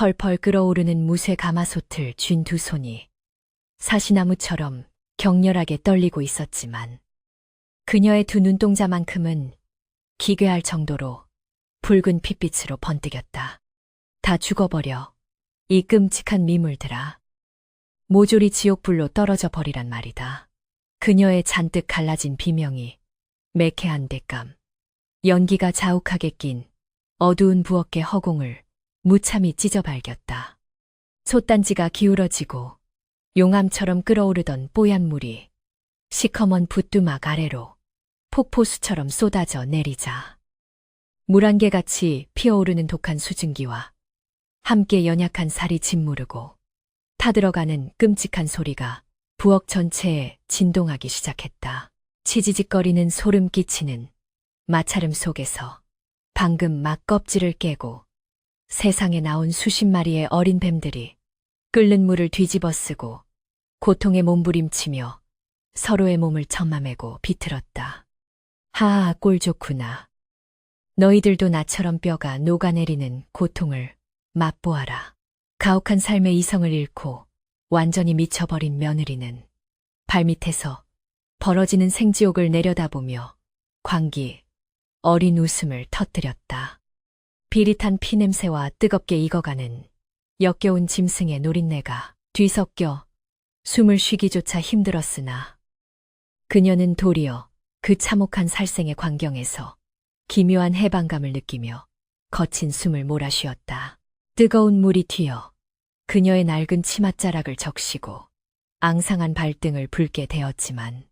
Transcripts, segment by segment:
펄펄 끓어오르는 무쇠 가마솥을 쥔 두 손이 사시나무처럼 격렬하게 떨리고 있었지만 그녀의 두 눈동자만큼은 기괴할 정도로 붉은 핏빛으로 번뜩였다. 다 죽어버려. 이 끔찍한 미물들아. 모조리 지옥불로 떨어져 버리란 말이다. 그녀의 잔뜩 갈라진 비명이 매캐한 땔감, 연기가 자욱하게 낀 어두운 부엌의 허공을 무참히 찢어발겼다. 솥단지가 기울어지고 용암처럼 끓어오르던 뽀얀 물이 시커먼 붓두막 아래로 폭포수처럼 쏟아져 내리자 물안개같이 피어오르는 독한 수증기와 함께 연약한 살이 짓무르고 타들어가는 끔찍한 소리가 부엌 전체에 진동하기 시작했다. 치지직거리는 소름 끼치는 마찰음 속에서 방금 막 껍질을 깨고 세상에 나온 수십 마리의 어린 뱀들이 끓는 물을 뒤집어 쓰고 고통에 몸부림치며 서로의 몸을 점마매고 비틀었다. 하하, 꼴 좋구나. 너희들도 나처럼 뼈가 녹아내리는 고통을 맛보아라. 가혹한 삶의 이성을 잃고 완전히 미쳐버린 며느리는 발밑에서 벌어지는 생지옥을 내려다보며 광기 어린 웃음을 터뜨렸다. 비릿한 피냄새와 뜨겁게 익어가는 역겨운 짐승의 노린내가 뒤섞여 숨을 쉬기조차 힘들었으나 그녀는 도리어 그 참혹한 살생의 광경에서 기묘한 해방감을 느끼며 거친 숨을 몰아쉬었다. 뜨거운 물이 튀어 그녀의 낡은 치맛자락을 적시고 앙상한 발등을 붉게 되었지만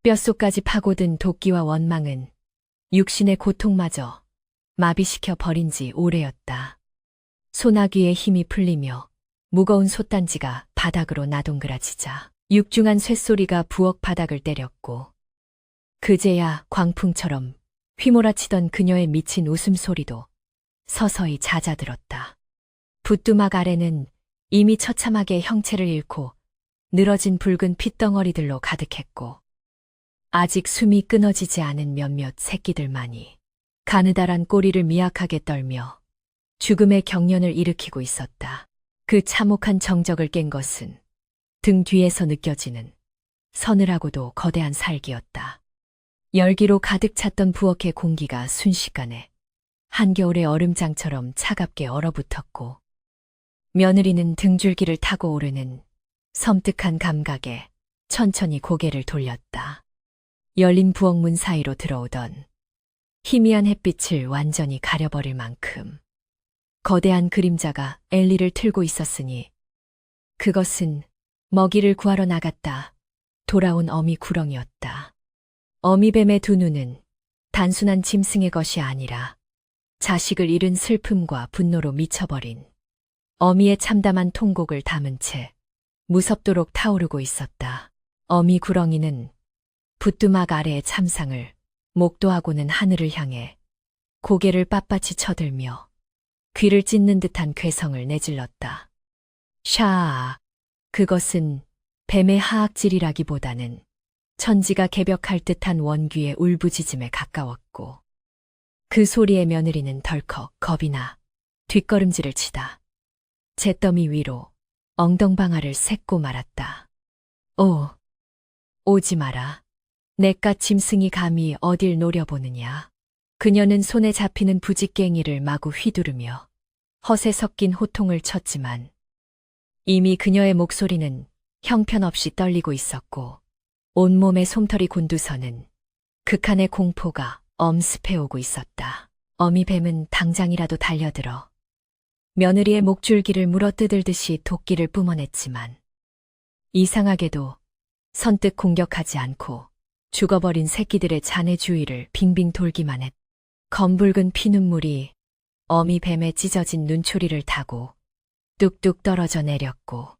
뼛속까지 파고든 도끼와 원망은 육신의 고통마저 마비시켜 버린 지 오래였다. 소나귀의 힘이 풀리며 무거운 솥단지가 바닥으로 나동그라지자 육중한 쇳소리가 부엌 바닥을 때렸고 그제야 광풍처럼 휘몰아치던 그녀의 미친 웃음소리도 서서히 잦아들었다. 붓두막 아래는 이미 처참하게 형체를 잃고 늘어진 붉은 핏덩어리들로 가득했고 아직 숨이 끊어지지 않은 몇몇 새끼들만이 가느다란 꼬리를 미약하게 떨며 죽음의 경련을 일으키고 있었다. 그 참혹한 정적을 깬 것은 등 뒤에서 느껴지는 서늘하고도 거대한 살기였다. 열기로 가득 찼던 부엌의 공기가 순식간에 한겨울의 얼음장처럼 차갑게 얼어붙었고 며느리는 등줄기를 타고 오르는 섬뜩한 감각에 천천히 고개를 돌렸다. 열린 부엌문 사이로 들어오던 희미한 햇빛을 완전히 가려버릴 만큼 거대한 그림자가 엘리를 틀고 있었으니 그것은 먹이를 구하러 나갔다 돌아온 어미 구렁이었다. 어미뱀의 두 눈은 단순한 짐승의 것이 아니라 자식을 잃은 슬픔과 분노로 미쳐버린 어미의 참담한 통곡을 담은 채 무섭도록 타오르고 있었다. 어미 구렁이는 붓두막 아래의 참상을 목도하고는 하늘을 향해 고개를 빳빳이 쳐들며 귀를 찢는 듯한 괴성을 내질렀다. 샤아, 그것은 뱀의 하악질이라기보다는 천지가 개벽할 듯한 원귀의 울부짖음에 가까웠고 그 소리에 며느리는 덜컥 겁이 나 뒷걸음질을 치다 잿더미 위로 엉덩방아를 샜고 말았다. 오, 오지 마라. 내깟 짐승이 감히 어딜 노려보느냐. 그녀는 손에 잡히는 부직갱이를 마구 휘두르며 헛에 섞인 호통을 쳤지만 이미 그녀의 목소리는 형편없이 떨리고 있었고 온몸의 솜털이 곤두서는 극한의 공포가 엄습해오고 있었다. 어미뱀은 당장이라도 달려들어 며느리의 목줄기를 물어뜯을듯이 도끼를 뿜어냈지만 이상하게도 선뜻 공격하지 않고 죽어버린 새끼들의 잔해 주위를 빙빙 돌기만 했다. 검붉은 피눈물이 어미뱀의 찢어진 눈초리를 타고 뚝뚝 떨어져 내렸고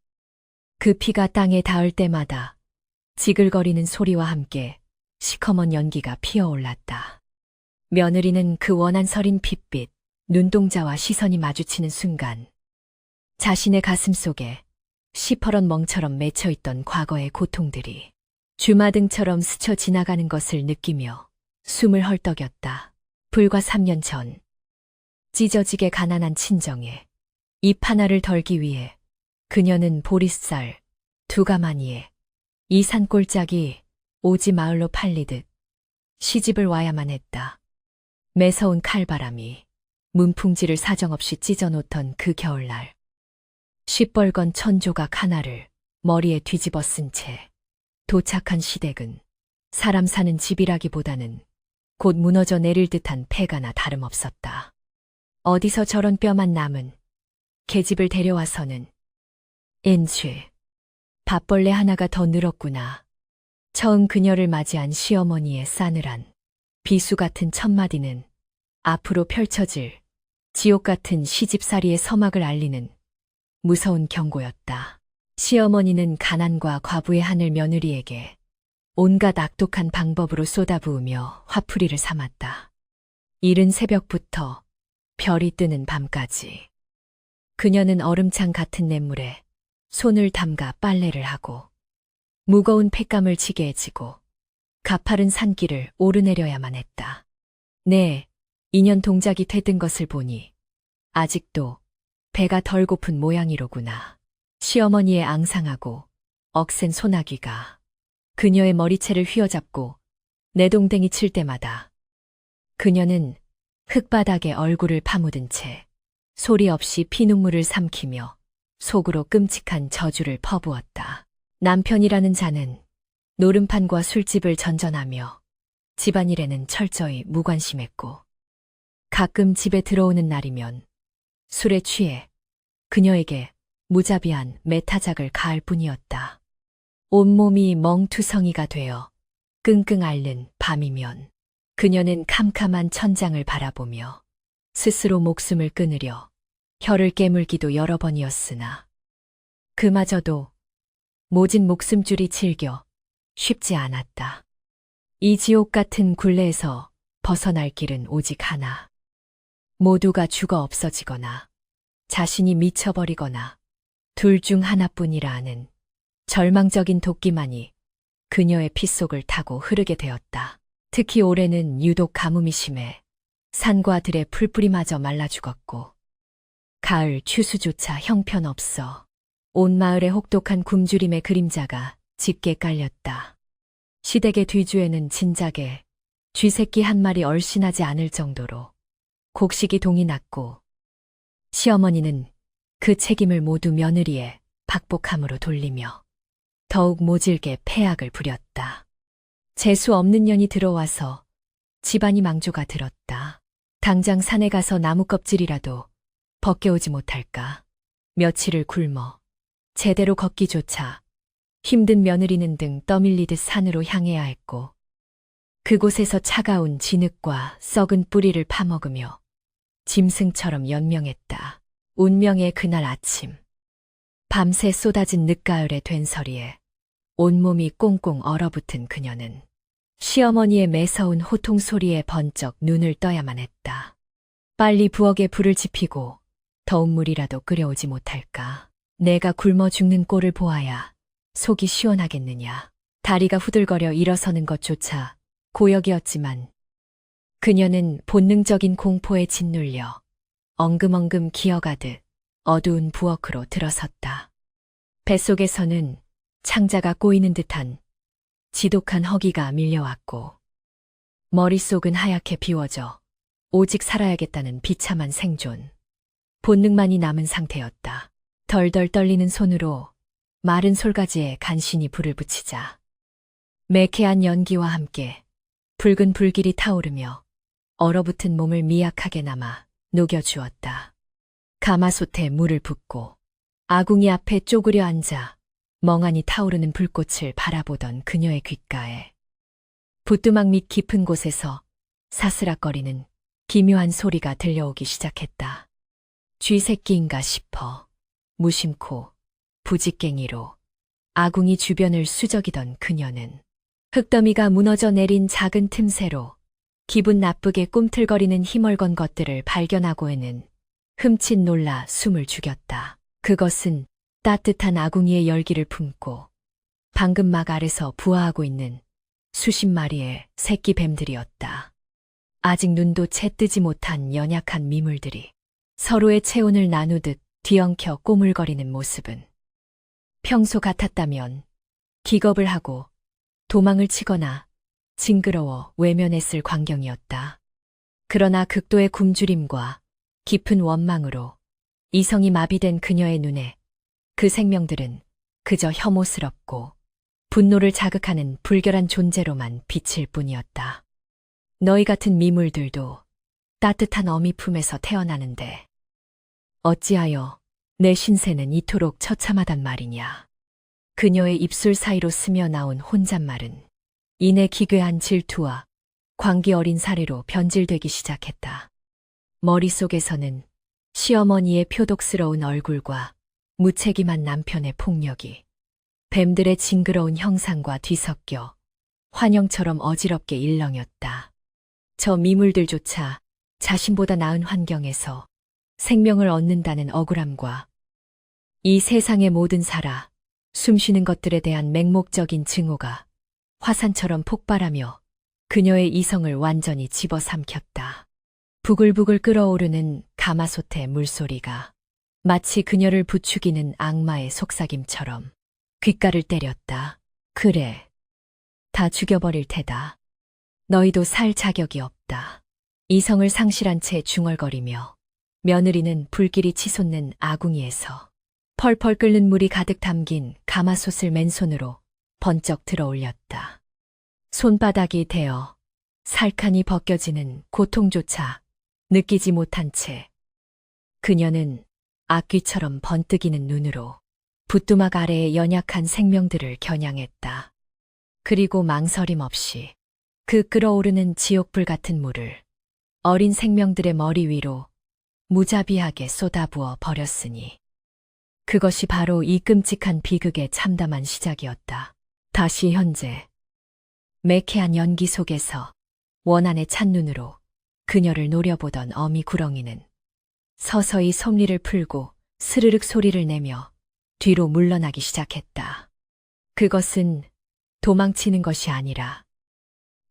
그 피가 땅에 닿을 때마다 지글거리는 소리와 함께 시커먼 연기가 피어올랐다. 며느리는 그 원한 서린 핏빛, 눈동자와 시선이 마주치는 순간 자신의 가슴 속에 시퍼런 멍처럼 맺혀있던 과거의 고통들이 주마등처럼 스쳐 지나가는 것을 느끼며 숨을 헐떡였다. 불과 3년 전 찢어지게 가난한 친정에 잎 하나를 덜기 위해 그녀는 보리쌀 2가마니에 이 산골짜기 오지 마을로 팔리듯 시집을 와야만 했다. 매서운 칼바람이 문풍지를 사정없이 찢어놓던 그 겨울날. 시뻘건 천조각 하나를 머리에 뒤집어 쓴 채 도착한 시댁은 사람 사는 집이라기보다는 곧 무너져 내릴 듯한 폐가나 다름없었다. 어디서 저런 뼈만 남은 계집을 데려와서는 엔쇠 밥벌레 하나가 더 늘었구나. 처음 그녀를 맞이한 시어머니의 싸늘한 비수 같은 첫마디는 앞으로 펼쳐질 지옥 같은 시집살이의 서막을 알리는 무서운 경고였다. 시어머니는 가난과 과부의 하늘 며느리에게 온갖 악독한 방법으로 쏟아부으며 화풀이를 삼았다. 이른 새벽부터 별이 뜨는 밤까지 그녀는 얼음창 같은 냇물에 손을 담가 빨래를 하고 무거운 폐감을 지게 지고 가파른 산길을 오르내려야만 했다. 네, 2년 동작이 되든 것을 보니 아직도 배가 덜 고픈 모양이로구나. 시어머니의 앙상하고 억센 소나기가 그녀의 머리채를 휘어잡고 내동댕이 칠 때마다 그녀는 흙바닥에 얼굴을 파묻은 채 소리 없이 피눈물을 삼키며 속으로 끔찍한 저주를 퍼부었다. 남편이라는 자는 노름판과 술집을 전전하며 집안일에는 철저히 무관심했고 가끔 집에 들어오는 날이면 술에 취해 그녀에게 무자비한 매타작을 가할 뿐이었다. 온몸이 멍투성이가 되어 끙끙 앓는 밤이면 그녀는 캄캄한 천장을 바라보며 스스로 목숨을 끊으려 혀를 깨물기도 여러 번이었으나 그마저도 모진 목숨줄이 질겨 쉽지 않았다. 이 지옥 같은 굴레에서 벗어날 길은 오직 하나. 모두가 죽어 없어지거나 자신이 미쳐버리거나 둘 중 하나뿐이라 하는 절망적인 도끼만이 그녀의 핏속을 타고 흐르게 되었다. 특히 올해는 유독 가뭄이 심해 산과 들의 풀뿌리마저 말라 죽었고 가을 추수조차 형편없어 온 마을에 혹독한 굶주림의 그림자가 짙게 깔렸다. 시댁의 뒤주에는 진작에 쥐새끼 한 마리 얼씬하지 않을 정도로 곡식이 동이 났고 시어머니는 그 책임을 모두 며느리의 박복함으로 돌리며 더욱 모질게 패악을 부렸다. 재수 없는 년이 들어와서 집안이 망조가 들었다. 당장 산에 가서 나무 껍질이라도 벗겨오지 못할까. 며칠을 굶어 제대로 걷기조차 힘든 며느리는 등 떠밀리듯 산으로 향해야 했고 그곳에서 차가운 진흙과 썩은 뿌리를 파먹으며 짐승처럼 연명했다. 운명의 그날 아침. 밤새 쏟아진 늦가을의 된서리에 온몸이 꽁꽁 얼어붙은 그녀는 시어머니의 매서운 호통 소리에 번쩍 눈을 떠야만 했다. 빨리 부엌에 불을 지피고 더운 물이라도 끓여오지 못할까. 내가 굶어 죽는 꼴을 보아야 속이 시원하겠느냐. 다리가 후들거려 일어서는 것조차 고역이었지만 그녀는 본능적인 공포에 짓눌려 엉금엉금 기어가듯 어두운 부엌으로 들어섰다. 뱃속에서는 창자가 꼬이는 듯한 지독한 허기가 밀려왔고 머릿속은 하얗게 비워져 오직 살아야겠다는 비참한 생존. 본능만이 남은 상태였다. 덜덜 떨리는 손으로 마른 솔가지에 간신히 불을 붙이자 매캐한 연기와 함께 붉은 불길이 타오르며 얼어붙은 몸을 미약하게나마 녹여주었다. 가마솥에 물을 붓고 아궁이 앞에 쪼그려 앉아 멍하니 타오르는 불꽃을 바라보던 그녀의 귓가에 부뚜막 밑 깊은 곳에서 사스락거리는 기묘한 소리가 들려오기 시작했다. 쥐새끼인가 싶어 무심코 부직갱이로 아궁이 주변을 수저기던 그녀는 흙더미가 무너져 내린 작은 틈새로 기분 나쁘게 꿈틀거리는 희멀건 것들을 발견하고에는 흠칫 놀라 숨을 죽였다. 그것은 따뜻한 아궁이의 열기를 품고 방금 막 아래서 부화하고 있는 수십 마리의 새끼 뱀들이었다. 아직 눈도 채 뜨지 못한 연약한 미물들이 서로의 체온을 나누듯 뒤엉켜 꼬물거리는 모습은 평소 같았다면 기겁을 하고 도망을 치거나 징그러워 외면했을 광경이었다. 그러나 극도의 굶주림과 깊은 원망으로 이성이 마비된 그녀의 눈에 그 생명들은 그저 혐오스럽고 분노를 자극하는 불결한 존재로만 비칠 뿐이었다. 너희 같은 미물들도 따뜻한 어미 품에서 태어나는데 어찌하여 내 신세는 이토록 처참하단 말이냐. 그녀의 입술 사이로 스며 나온 혼잣말은 이내 기괴한 질투와 광기 어린 사례로 변질되기 시작했다. 머릿속에서는 시어머니의 표독스러운 얼굴과 무책임한 남편의 폭력이 뱀들의 징그러운 형상과 뒤섞여 환영처럼 어지럽게 일렁였다. 저 미물들조차 자신보다 나은 환경에서 생명을 얻는다는 억울함과 이 세상의 모든 살아 숨쉬는 것들에 대한 맹목적인 증오가 화산처럼 폭발하며 그녀의 이성을 완전히 집어삼켰다. 부글부글 끓어오르는 가마솥의 물소리가 마치 그녀를 부추기는 악마의 속삭임처럼 귓가를 때렸다. 그래, 다 죽여버릴 테다. 너희도 살 자격이 없다. 이성을 상실한 채 중얼거리며 며느리는 불길이 치솟는 아궁이에서 펄펄 끓는 물이 가득 담긴 가마솥을 맨손으로 번쩍 들어 올렸다. 손바닥이 데어 살칸이 벗겨지는 고통조차 느끼지 못한 채 그녀는 악귀처럼 번뜩이는 눈으로 붓두막 아래의 연약한 생명들을 겨냥했다. 그리고 망설임 없이 그 끓어오르는 지옥불 같은 물을 어린 생명들의 머리 위로 무자비하게 쏟아부어 버렸으니 그것이 바로 이 끔찍한 비극의 참담한 시작이었다. 다시 현재 매캐한 연기 속에서 원한의 찬눈으로 그녀를 노려보던 어미 구렁이는 서서히 섭리를 풀고 스르륵 소리를 내며 뒤로 물러나기 시작했다. 그것은 도망치는 것이 아니라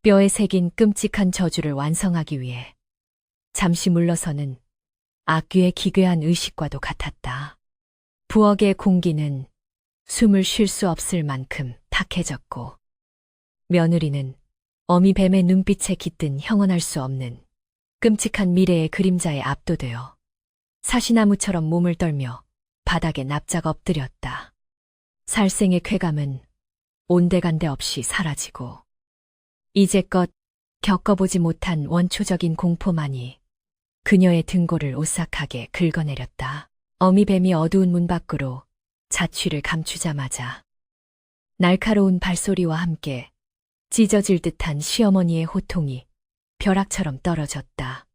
뼈에 새긴 끔찍한 저주를 완성하기 위해 잠시 물러서는 악귀의 기괴한 의식과도 같았다. 부엌의 공기는 숨을 쉴 수 없을 만큼 탁해졌고 며느리는 어미 뱀의 눈빛에 깃든 형언할 수 없는 끔찍한 미래의 그림자에 압도되어 사시나무처럼 몸을 떨며 바닥에 납작 엎드렸다. 살생의 쾌감은 온데간데 없이 사라지고 이제껏 겪어보지 못한 원초적인 공포만이 그녀의 등골을 오싹하게 긁어내렸다. 어미뱀이 어두운 문 밖으로 자취를 감추자마자 날카로운 발소리와 함께 찢어질 듯한 시어머니의 호통이 벼락처럼 떨어졌다.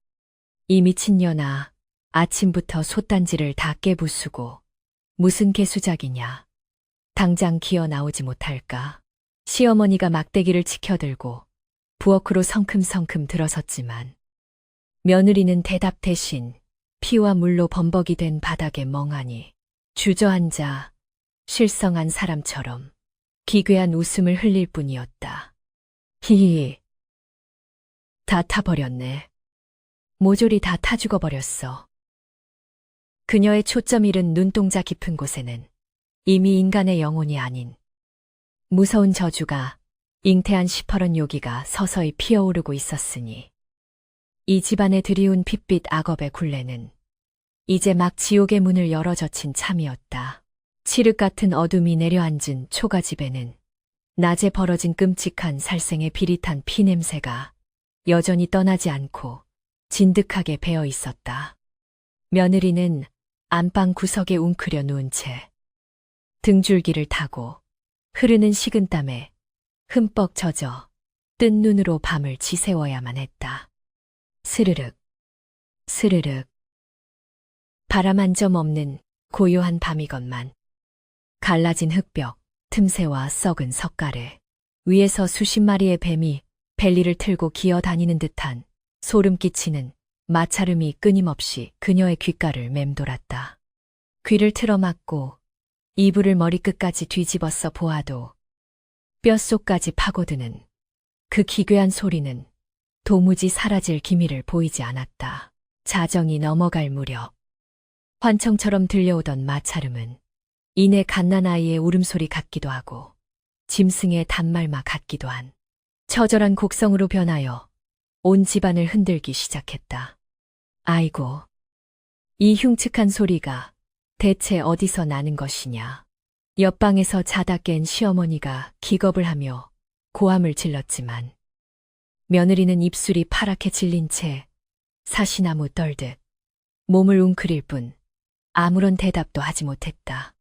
이 미친년아, 아침부터 솥단지를 다 깨부수고 무슨 개수작이냐. 당장 기어 나오지 못할까. 시어머니가 막대기를 치켜들고 부엌으로 성큼성큼 들어섰지만 며느리는 대답 대신 피와 물로 범벅이 된 바닥에 멍하니 주저앉아 실성한 사람처럼 기괴한 웃음을 흘릴 뿐이었다. 히히. 다 타버렸네. 모조리 다 타 죽어버렸어. 그녀의 초점 잃은 눈동자 깊은 곳에는 이미 인간의 영혼이 아닌 무서운 저주가 잉태한 시퍼런 요기가 서서히 피어오르고 있었으니 이 집안에 들이운 핏빛 악업의 굴레는 이제 막 지옥의 문을 열어 젖힌 참이었다. 칠흑 같은 어둠이 내려앉은 초가집에는 낮에 벌어진 끔찍한 살생의 비릿한 피냄새가 여전히 떠나지 않고 진득하게 배어 있었다. 며느리는 안방 구석에 웅크려 누운 채 등줄기를 타고 흐르는 식은땀에 흠뻑 젖어 뜬 눈으로 밤을 지새워야만 했다. 스르륵, 스르륵. 바람 한 점 없는 고요한 밤이건만 갈라진 흙벽, 틈새와 썩은 석가래 위에서 수십 마리의 뱀이 벨리를 틀고 기어다니는 듯한 소름 끼치는 마찰음이 끊임없이 그녀의 귓가를 맴돌았다. 귀를 틀어막고 이불을 머리끝까지 뒤집어서 보아도 뼛속까지 파고드는 그 기괴한 소리는 도무지 사라질 기미를 보이지 않았다. 자정이 넘어갈 무렵 환청처럼 들려오던 마찰음은 이내 갓난아이의 울음소리 같기도 하고 짐승의 단말마 같기도 한 처절한 곡성으로 변하여 온 집안을 흔들기 시작했다. 아이고, 이 흉측한 소리가 대체 어디서 나는 것이냐. 옆방에서 자다 깬 시어머니가 기겁을 하며 고함을 질렀지만 며느리는 입술이 파랗게 질린 채 사시나무 떨듯 몸을 웅크릴 뿐 아무런 대답도 하지 못했다.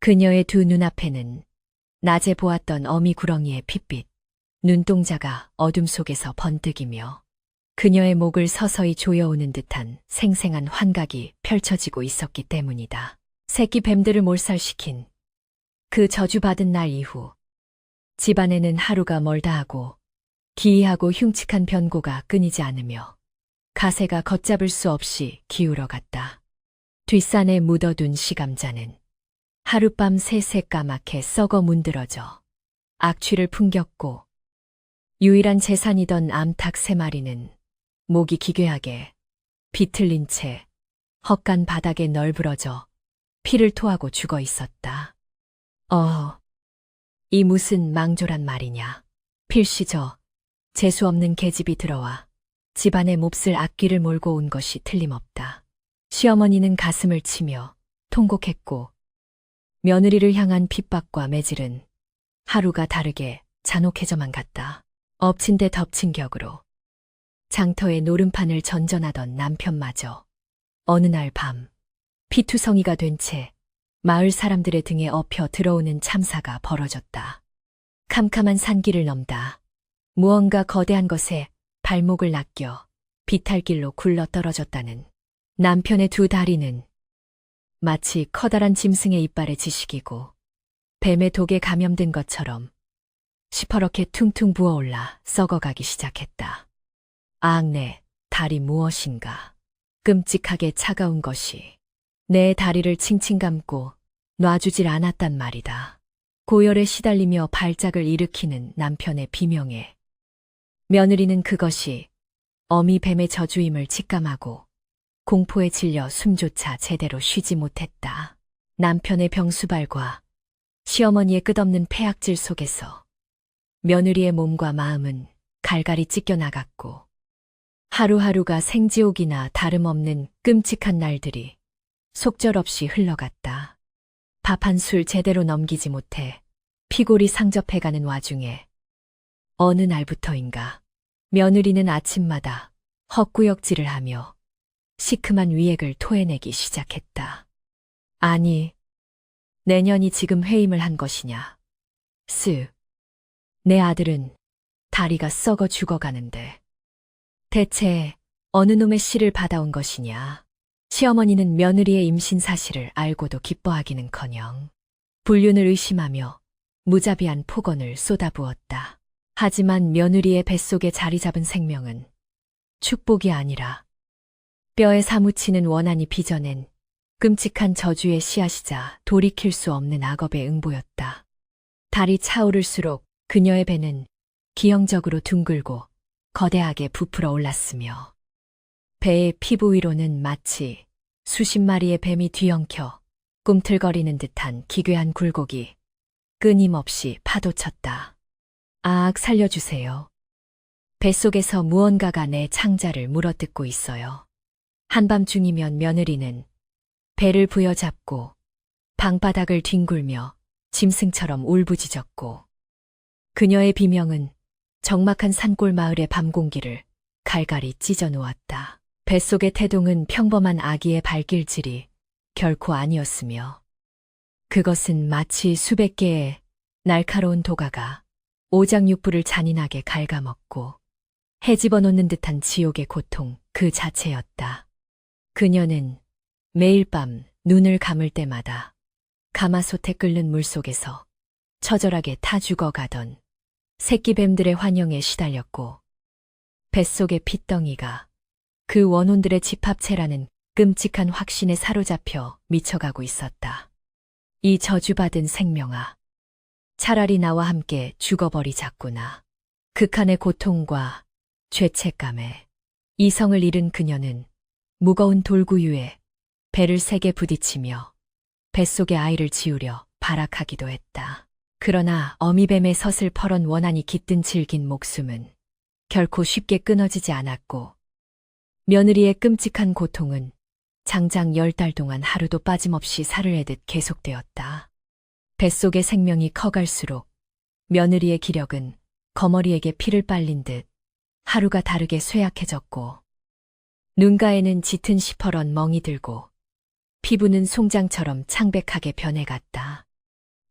그녀의 두 눈앞에는 낮에 보았던 어미 구렁이의 핏빛, 눈동자가 어둠 속에서 번뜩이며 그녀의 목을 서서히 조여오는 듯한 생생한 환각이 펼쳐지고 있었기 때문이다. 새끼 뱀들을 몰살시킨 그 저주받은 날 이후 집안에는 하루가 멀다 하고 기이하고 흉측한 변고가 끊이지 않으며 가세가 걷잡을 수 없이 기울어갔다. 뒷산에 묻어둔 시감자는 하룻밤 새새 까맣게 썩어 문드러져 악취를 풍겼고 유일한 재산이던 암탉 3마리는 목이 기괴하게 비틀린 채 헛간 바닥에 널브러져 피를 토하고 죽어 있었다. 이 무슨 망조란 말이냐. 필시저 재수 없는 계집이 들어와 집안의 몹쓸 악귀를 몰고 온 것이 틀림없다. 시어머니는 가슴을 치며 통곡했고 며느리를 향한 핍박과 매질은 하루가 다르게 잔혹해져만 갔다. 엎친 데 덮친 격으로 장터에 노름판을 전전하던 남편마저 어느 날 밤 피투성이가 된 채 마을 사람들의 등에 엎혀 들어오는 참사가 벌어졌다. 캄캄한 산길을 넘다 무언가 거대한 것에 발목을 낚여 비탈길로 굴러 떨어졌다는 남편의 두 다리는 마치 커다란 짐승의 이빨에 지식이고 뱀의 독에 감염된 것처럼 시퍼렇게 퉁퉁 부어올라 썩어가기 시작했다. 내 다리 무엇인가. 끔찍하게 차가운 것이 내 다리를 칭칭 감고 놔주질 않았단 말이다. 고열에 시달리며 발작을 일으키는 남편의 비명에 며느리는 그것이 어미 뱀의 저주임을 직감하고 공포에 질려 숨조차 제대로 쉬지 못했다. 남편의 병수발과 시어머니의 끝없는 폐악질 속에서 며느리의 몸과 마음은 갈갈이 찢겨나갔고 하루하루가 생지옥이나 다름없는 끔찍한 날들이 속절없이 흘러갔다. 밥 한 술 제대로 넘기지 못해 피골이 상접해가는 와중에 어느 날부터인가 며느리는 아침마다 헛구역질을 하며 시큼한 위액을 토해내기 시작했다. 아니, 내년이 지금 회임을 한 것이냐. 내 아들은 다리가 썩어 죽어가는데 대체 어느 놈의 씨를 받아온 것이냐. 시어머니는 며느리의 임신 사실을 알고도 기뻐하기는커녕 불륜을 의심하며 무자비한 폭언을 쏟아부었다. 하지만 며느리의 뱃속에 자리 잡은 생명은 축복이 아니라 뼈에 사무치는 원한이 빚어낸 끔찍한 저주의 씨앗이자 돌이킬 수 없는 악업의 응보였다. 달이 차오를수록 그녀의 배는 기형적으로 둥글고 거대하게 부풀어 올랐으며 배의 피부 위로는 마치 수십 마리의 뱀이 뒤엉켜 꿈틀거리는 듯한 기괴한 굴곡이 끊임없이 파도쳤다. 살려주세요. 뱃속에서 무언가가 내 창자를 물어뜯고 있어요. 한밤중이면 며느리는 배를 부여잡고 방바닥을 뒹굴며 짐승처럼 울부짖었고 그녀의 비명은 적막한 산골 마을의 밤 공기를 갈갈이 찢어 놓았다. 뱃속의 태동은 평범한 아기의 발길질이 결코 아니었으며 그것은 마치 수백 개의 날카로운 도가가 오장육부를 잔인하게 갉아먹고 헤집어 놓는 듯한 지옥의 고통 그 자체였다. 그녀는 매일 밤 눈을 감을 때마다 가마솥에 끓는 물속에서 처절하게 타 죽어가던 새끼 뱀들의 환영에 시달렸고 뱃속의 핏덩이가 그 원혼들의 집합체라는 끔찍한 확신에 사로잡혀 미쳐가고 있었다. 이 저주받은 생명아, 차라리 나와 함께 죽어버리자꾸나. 극한의 고통과 죄책감에 이성을 잃은 그녀는 무거운 돌구유에 배를 세게 부딪히며 뱃속에 아이를 지우려 발악하기도 했다. 그러나 어미뱀의 서슬퍼런 원한이 깃든 질긴 목숨은 결코 쉽게 끊어지지 않았고 며느리의 끔찍한 고통은 장장 10달 동안 하루도 빠짐없이 살을 애듯 계속되었다. 뱃속의 생명이 커갈수록 며느리의 기력은 거머리에게 피를 빨린 듯 하루가 다르게 쇠약해졌고 눈가에는 짙은 시퍼런 멍이 들고 피부는 송장처럼 창백하게 변해갔다.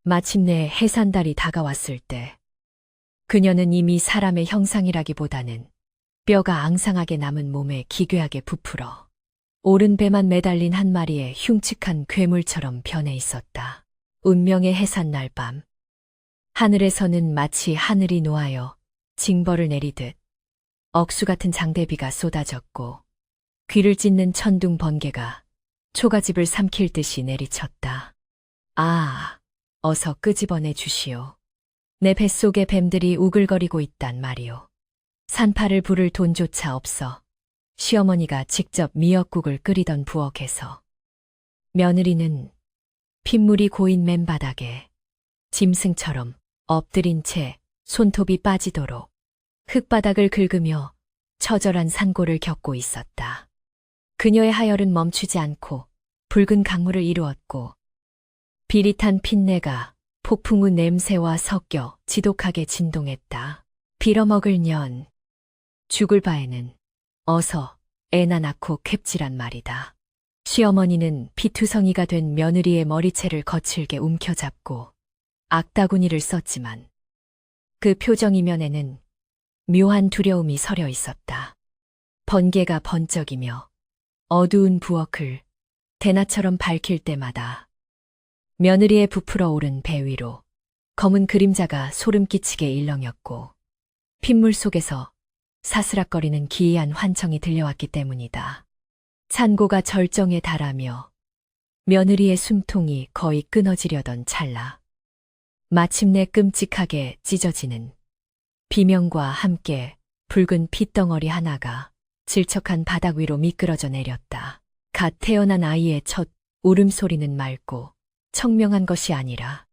마침내 해산달이 다가왔을 때 그녀는 이미 사람의 형상이라기보다는 뼈가 앙상하게 남은 몸에 기괴하게 부풀어 오른 배만 매달린 한 마리의 흉측한 괴물처럼 변해 있었다. 운명의 해산날 밤 하늘에서는 마치 하늘이 노하여 징벌을 내리듯 억수 같은 장대비가 쏟아졌고 귀를 찢는 천둥 번개가 초가집을 삼킬 듯이 내리쳤다. 아, 어서 끄집어내 주시오. 내 뱃속에 뱀들이 우글거리고 있단 말이오. 산파를 부를 돈조차 없어 시어머니가 직접 미역국을 끓이던 부엌에서 며느리는 핏물이 고인 맨바닥에 짐승처럼 엎드린 채 손톱이 빠지도록 흙바닥을 긁으며 처절한 산고를 겪고 있었다. 그녀의 하열은 멈추지 않고 붉은 강물을 이루었고 비릿한 핏내가 폭풍 후 냄새와 섞여 지독하게 진동했다. 빌어먹을 년, 죽을 바에는 어서 애나 낳고 캡지란 말이다. 시어머니는 피투성이가 된 며느리의 머리채를 거칠게 움켜잡고 악다구니를 썼지만 그 표정 이면에는 묘한 두려움이 서려 있었다. 번개가 번쩍이며 어두운 부엌을 대낮처럼 밝힐 때마다 며느리의 부풀어 오른 배 위로 검은 그림자가 소름 끼치게 일렁였고 핏물 속에서 사스락거리는 기이한 환청이 들려왔기 때문이다. 산고가 절정에 달하며 며느리의 숨통이 거의 끊어지려던 찰나 마침내 끔찍하게 찢어지는 비명과 함께 붉은 핏덩어리 하나가 질척한 바닥 위로 미끄러져 내렸다. 갓 태어난 아이의 첫 울음소리는 맑고 청명한 것이 아니라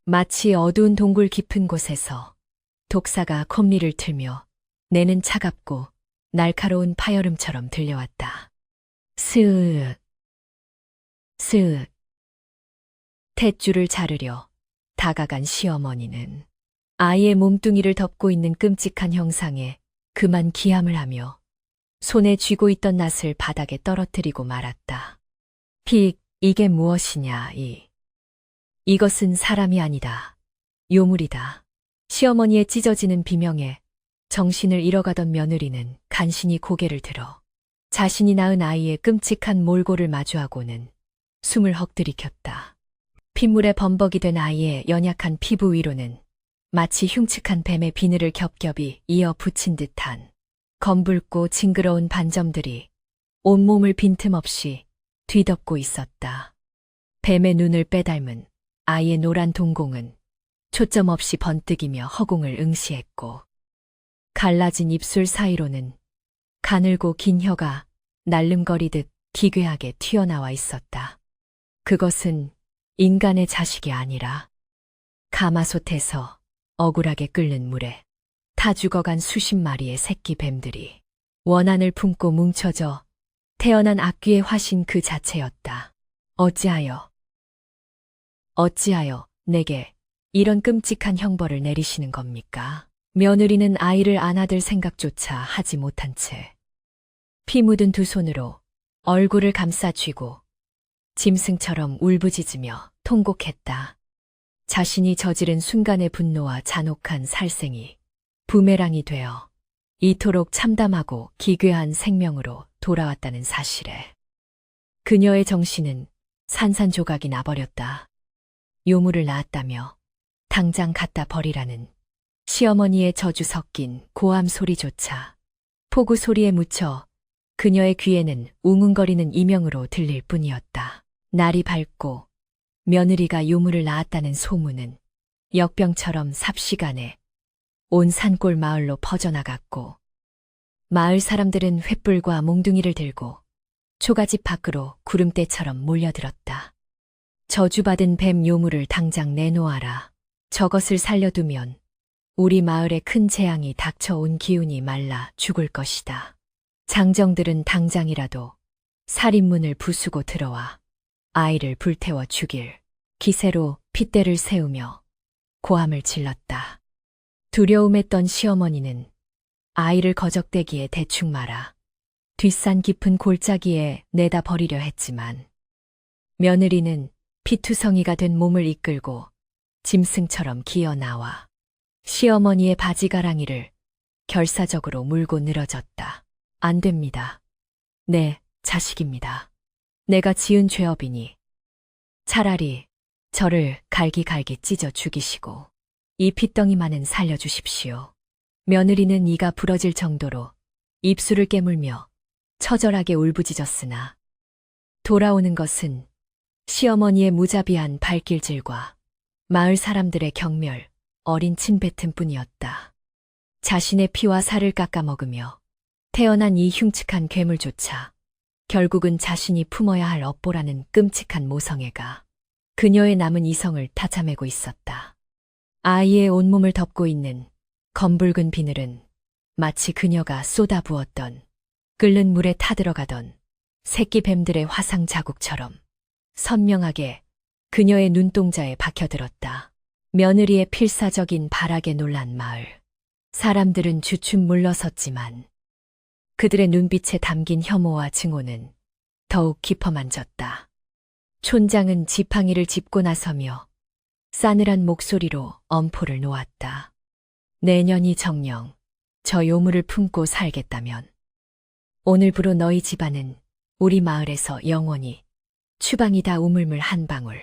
마치 어두운 동굴 깊은 곳에서 독사가 콧니를 틀며 내는 차갑고 날카로운 파열음처럼 들려왔다. 스윽, 스윽. 탯줄을 자르려 다가간 시어머니는 아이의 몸뚱이를 덮고 있는 끔찍한 형상에 그만 기함을 하며 손에 쥐고 있던 낫을 바닥에 떨어뜨리고 말았다. 픽, 이게 무엇이냐, 이것은 사람이 아니다. 요물이다. 시어머니의 찢어지는 비명에 정신을 잃어가던 며느리는 간신히 고개를 들어 자신이 낳은 아이의 끔찍한 몰골을 마주하고는 숨을 헉들이켰다. 핏물에 범벅이 된 아이의 연약한 피부 위로는 마치 흉측한 뱀의 비늘을 겹겹이 이어 붙인 듯한 검붉고 징그러운 반점들이 온몸을 빈틈없이 뒤덮고 있었다. 뱀의 눈을 빼닮은 아이의 노란 동공은 초점 없이 번뜩이며 허공을 응시했고 갈라진 입술 사이로는 가늘고 긴 혀가 날름거리듯 기괴하게 튀어나와 있었다. 그것은 인간의 자식이 아니라 가마솥에서 억울하게 끓는 물에 타 죽어간 수십 마리의 새끼 뱀들이 원한을 품고 뭉쳐져 태어난 악귀의 화신 그 자체였다. 어찌하여 내게 이런 끔찍한 형벌을 내리시는 겁니까? 며느리는 아이를 안아들 생각조차 하지 못한 채 피 묻은 두 손으로 얼굴을 감싸 쥐고 짐승처럼 울부짖으며 통곡했다. 자신이 저지른 순간의 분노와 잔혹한 살생이 부메랑이 되어 이토록 참담하고 기괴한 생명으로 돌아왔다는 사실에 그녀의 정신은 산산조각이 나버렸다. 요물을 낳았다며 당장 갖다 버리라는 시어머니의 저주 섞인 고함 소리조차 포구 소리에 묻혀 그녀의 귀에는 웅웅거리는 이명으로 들릴 뿐이었다. 날이 밝고 며느리가 요물을 낳았다는 소문은 역병처럼 삽시간에 온 산골 마을로 퍼져나갔고 마을 사람들은 횃불과 몽둥이를 들고 초가집 밖으로 구름대처럼 몰려들었다. 저주받은 뱀 요물을 당장 내놓아라. 저것을 살려두면 우리 마을에 큰 재앙이 닥쳐온 기운이 말라 죽을 것이다. 장정들은 당장이라도 살인문을 부수고 들어와 아이를 불태워 죽일 기세로 핏대를 세우며 고함을 질렀다. 두려움에 떤 시어머니는 아이를 거적대기에 대충 말아 뒷산 깊은 골짜기에 내다 버리려 했지만 며느리는 피투성이가 된 몸을 이끌고 짐승처럼 기어 나와 시어머니의 바지가랑이를 결사적으로 물고 늘어졌다. 안 됩니다. 내 자식입니다. 내가 지은 죄업이니 차라리 저를 갈기갈기 찢어 죽이시고 이 핏덩이만은 살려주십시오. 며느리는 이가 부러질 정도로 입술을 깨물며 처절하게 울부짖었으나 돌아오는 것은 시어머니의 무자비한 발길질과 마을 사람들의 경멸, 어린 침뱉음뿐이었다. 자신의 피와 살을 깎아먹으며 태어난 이 흉측한 괴물조차 결국은 자신이 품어야 할 업보라는 끔찍한 모성애가 그녀의 남은 이성을 타참하고 있었다. 아이의 온몸을 덮고 있는 검붉은 비늘은 마치 그녀가 쏟아부었던 끓는 물에 타들어가던 새끼 뱀들의 화상 자국처럼 선명하게 그녀의 눈동자에 박혀들었다. 며느리의 필사적인 발악에 놀란 마을. 사람들은 주춤 물러섰지만 그들의 눈빛에 담긴 혐오와 증오는 더욱 깊어만졌다. 촌장은 지팡이를 짚고 나서며 싸늘한 목소리로 엄포를 놓았다. 내년이 정령 저 요물을 품고 살겠다면 오늘부로 너희 집안은 우리 마을에서 영원히 추방이다. 우물물 한 방울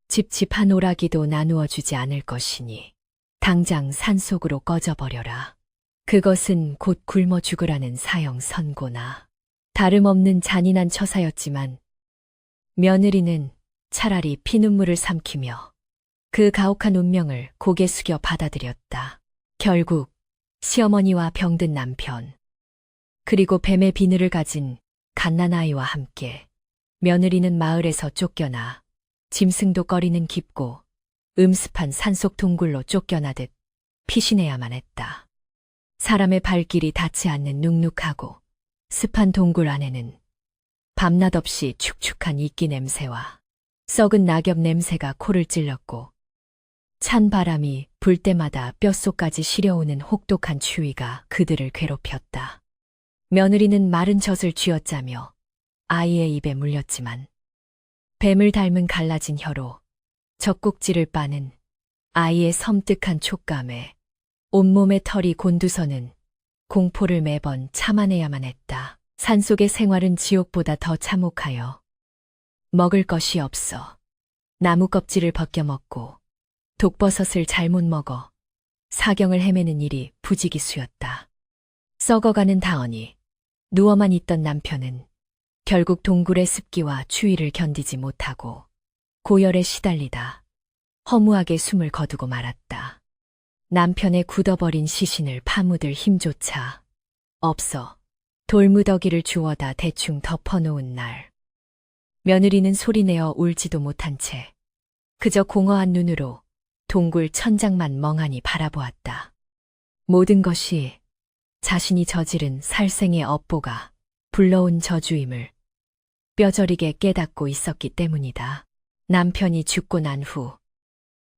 집집 한 오라기도 나누어 주지 않을 것이니 당장 산속으로 꺼져버려라. 그것은 곧 굶어 죽으라는 사형 선고나 다름없는 잔인한 처사였지만 며느리는 차라리 피눈물을 삼키며 그 가혹한 운명을 고개 숙여 받아들였다. 결국 시어머니와 병든 남편 그리고 뱀의 비늘을 가진 갓난아이와 함께 며느리는 마을에서 쫓겨나 짐승도 꺼리는 깊고 음습한 산속 동굴로 쫓겨나듯 피신해야만 했다. 사람의 발길이 닿지 않는 눅눅하고 습한 동굴 안에는 밤낮 없이 축축한 이끼 냄새와 썩은 낙엽 냄새가 코를 찔렀고 찬 바람이 불 때마다 뼛속까지 시려오는 혹독한 추위가 그들을 괴롭혔다. 며느리는 마른 젖을 쥐어짜며 아이의 입에 물렸지만 뱀을 닮은 갈라진 혀로 젖꼭지를 빠는 아이의 섬뜩한 촉감에 온몸의 털이 곤두서는 공포를 매번 참아내야만 했다. 산속의 생활은 지옥보다 더 참혹하여 먹을 것이 없어 나무 껍질을 벗겨 먹고 독버섯을 잘못 먹어 사경을 헤매는 일이 부지기수였다. 썩어가는 다언이 누워만 있던 남편은 결국 동굴의 습기와 추위를 견디지 못하고 고열에 시달리다 허무하게 숨을 거두고 말았다. 남편의 굳어버린 시신을 파묻을 힘조차 없어 돌무더기를 주워다 대충 덮어놓은 날 며느리는 소리내어 울지도 못한 채 그저 공허한 눈으로 동굴 천장만 멍하니 바라보았다. 모든 것이 자신이 저지른 살생의 업보가 불러온 저주임을 뼈저리게 깨닫고 있었기 때문이다. 남편이 죽고 난 후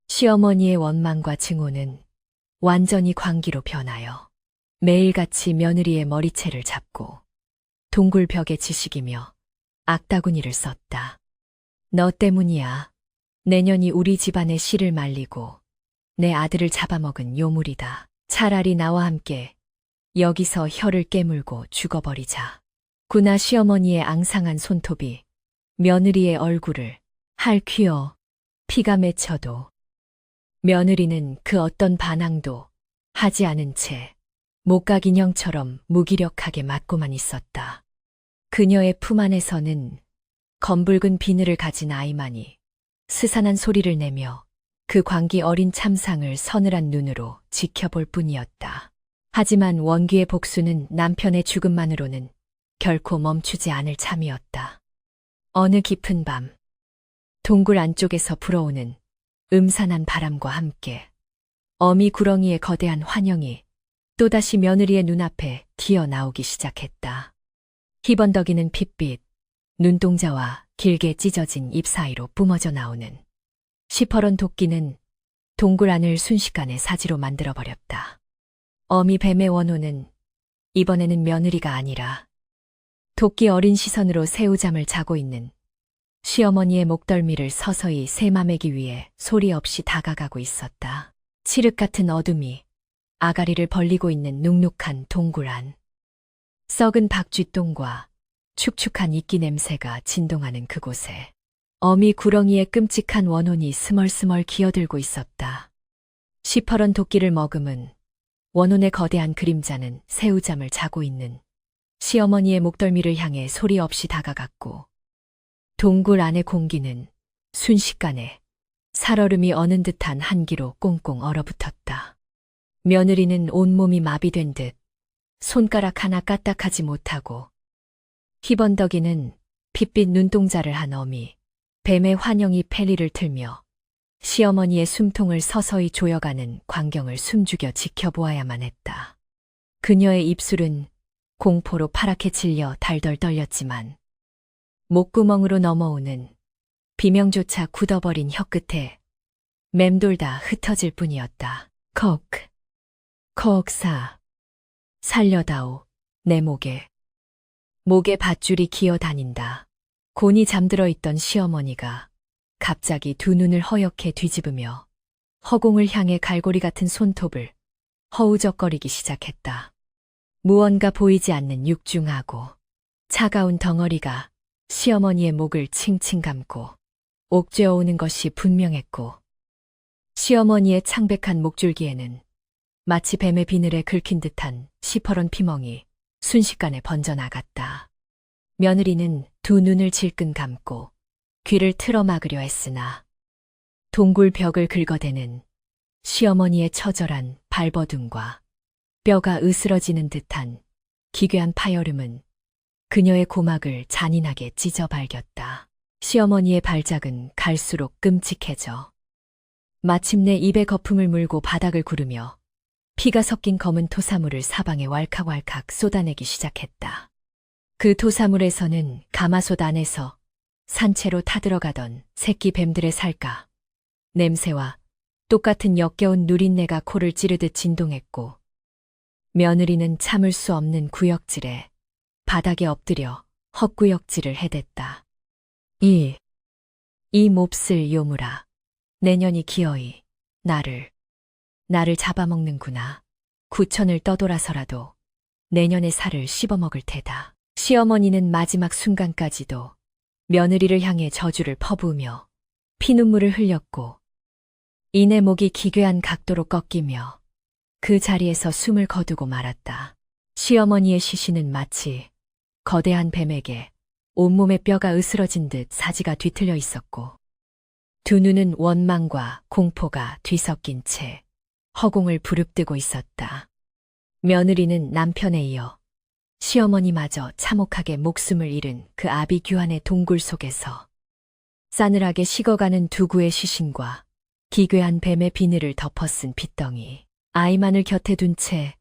시어머니의 원망과 증오는 완전히 광기로 변하여 매일같이 며느리의 머리채를 잡고 동굴 벽에 지식이며 악다구니를 썼다. 너 때문이야. 내년이 우리 집안의 씨를 말리고 내 아들을 잡아먹은 요물이다. 차라리 나와 함께 여기서 혀를 깨물고 죽어버리자. 구나 시어머니의 앙상한 손톱이 며느리의 얼굴을 할퀴어 피가 맺혀도 며느리는 그 어떤 반항도 하지 않은 채 목각 인형처럼 무기력하게 맞고만 있었다. 그녀의 품 안에서는 검붉은 비늘을 가진 아이만이 스산한 소리를 내며 그 광기 어린 참상을 서늘한 눈으로 지켜볼 뿐이었다. 하지만 원기의 복수는 남편의 죽음만으로는 결코 멈추지 않을 참이었다. 어느 깊은 밤, 동굴 안쪽에서 불어오는 음산한 바람과 함께 어미 구렁이의 거대한 환영이 또다시 며느리의 눈앞에 튀어나오기 시작했다. 희번덕이는 핏빛, 눈동자와 길게 찢어진 잎 사이로 뿜어져 나오는 시퍼런 도끼는 동굴 안을 순식간에 사지로 만들어버렸다. 어미 뱀의 원호는 이번에는 며느리가 아니라 도끼 어린 시선으로 새우잠을 자고 있는 시어머니의 목덜미를 서서히 세마매기 위해 소리 없이 다가가고 있었다. 칠흑 같은 어둠이 아가리를 벌리고 있는 눅눅한 동굴 안. 썩은 박쥐똥과 축축한 이끼 냄새가 진동하는 그곳에 어미 구렁이의 끔찍한 원혼이 스멀스멀 기어들고 있었다. 시퍼런 도끼를 머금은 원혼의 거대한 그림자는 새우잠을 자고 있는 시어머니의 목덜미를 향해 소리 없이 다가갔고, 동굴 안의 공기는 순식간에 살얼음이 어는 듯한 한기로 꽁꽁 얼어붙었다. 며느리는 온몸이 마비된 듯 손가락 하나 까딱하지 못하고 희번덕이는 핏빛 눈동자를 한 어미 뱀의 환영이 패리를 틀며 시어머니의 숨통을 서서히 조여가는 광경을 숨죽여 지켜보아야만 했다. 그녀의 입술은 공포로 파랗게 질려 달덜 떨렸지만 목구멍으로 넘어오는 비명조차 굳어버린 혀끝에 맴돌다 흩어질 뿐이었다. 컥사 살려다오 내 목에. 목에 밧줄이 기어다닌다. 곤히 잠들어 있던 시어머니가 갑자기 두 눈을 허옇게 뒤집으며 허공을 향해 갈고리 같은 손톱을 허우적거리기 시작했다. 무언가 보이지 않는 육중하고 차가운 덩어리가 시어머니의 목을 칭칭 감고 옥죄어오는 것이 분명했고, 시어머니의 창백한 목줄기에는 마치 뱀의 비늘에 긁힌 듯한 시퍼런 피멍이 순식간에 번져나갔다. 며느리는 두 눈을 질끈 감고 귀를 틀어막으려 했으나 동굴 벽을 긁어대는 시어머니의 처절한 발버둥과 뼈가 으스러지는 듯한 기괴한 파열음은 그녀의 고막을 잔인하게 찢어 발겼다. 시어머니의 발작은 갈수록 끔찍해져 마침내 입에 거품을 물고 바닥을 구르며 피가 섞인 검은 토사물을 사방에 왈칵왈칵 쏟아내기 시작했다. 그 토사물에서는 가마솥 안에서 산채로 타들어가던 새끼 뱀들의 살가, 냄새와 똑같은 역겨운 누린내가 코를 찌르듯 진동했고, 며느리는 참을 수 없는 구역질에 바닥에 엎드려 헛구역질을 해댔다. 이 몹쓸 요물아, 내년이 기어이 나를 잡아먹는구나. 구천을 떠돌아서라도 내년의 살을 씹어먹을 테다. 시어머니는 마지막 순간까지도 며느리를 향해 저주를 퍼부으며 피눈물을 흘렸고, 이내 목이 기괴한 각도로 꺾이며 그 자리에서 숨을 거두고 말았다. 시어머니의 시신은 마치 거대한 뱀에게 온몸의 뼈가 으스러진 듯 사지가 뒤틀려 있었고, 두 눈은 원망과 공포가 뒤섞인 채 허공을 부릅뜨고 있었다. 며느리는 남편에 이어 시어머니마저 참혹하게 목숨을 잃은 그 아비규환의 동굴 속에서 싸늘하게 식어가는 두 구의 시신과 기괴한 뱀의 비늘을 덮어쓴 핏덩이, 아이만을 곁에 둔 채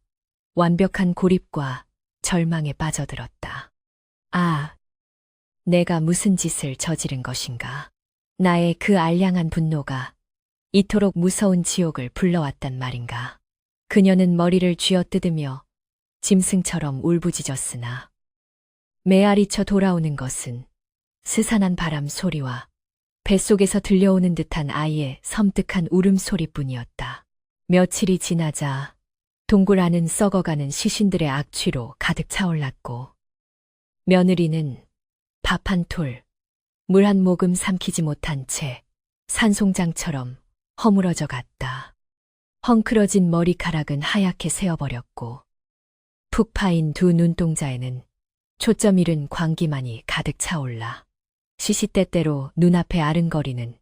완벽한 고립과 절망에 빠져들었다. 아, 내가 무슨 짓을 저지른 것인가. 나의 그 알량한 분노가 이토록 무서운 지옥을 불러왔단 말인가. 그녀는 머리를 쥐어뜯으며 짐승처럼 울부짖었으나 메아리쳐 돌아오는 것은 스산한 바람 소리와 뱃속에서 들려오는 듯한 아이의 섬뜩한 울음소리뿐이었다. 며칠이 지나자 동굴 안은 썩어가는 시신들의 악취로 가득 차올랐고, 며느리는 밥 한 톨, 물 한 모금 삼키지 못한 채 산송장처럼 허물어져 갔다. 헝클어진 머리카락은 하얗게 새어버렸고, 푹 파인 두 눈동자에는 초점 잃은 광기만이 가득 차올라 시시때때로 눈앞에 아른거리는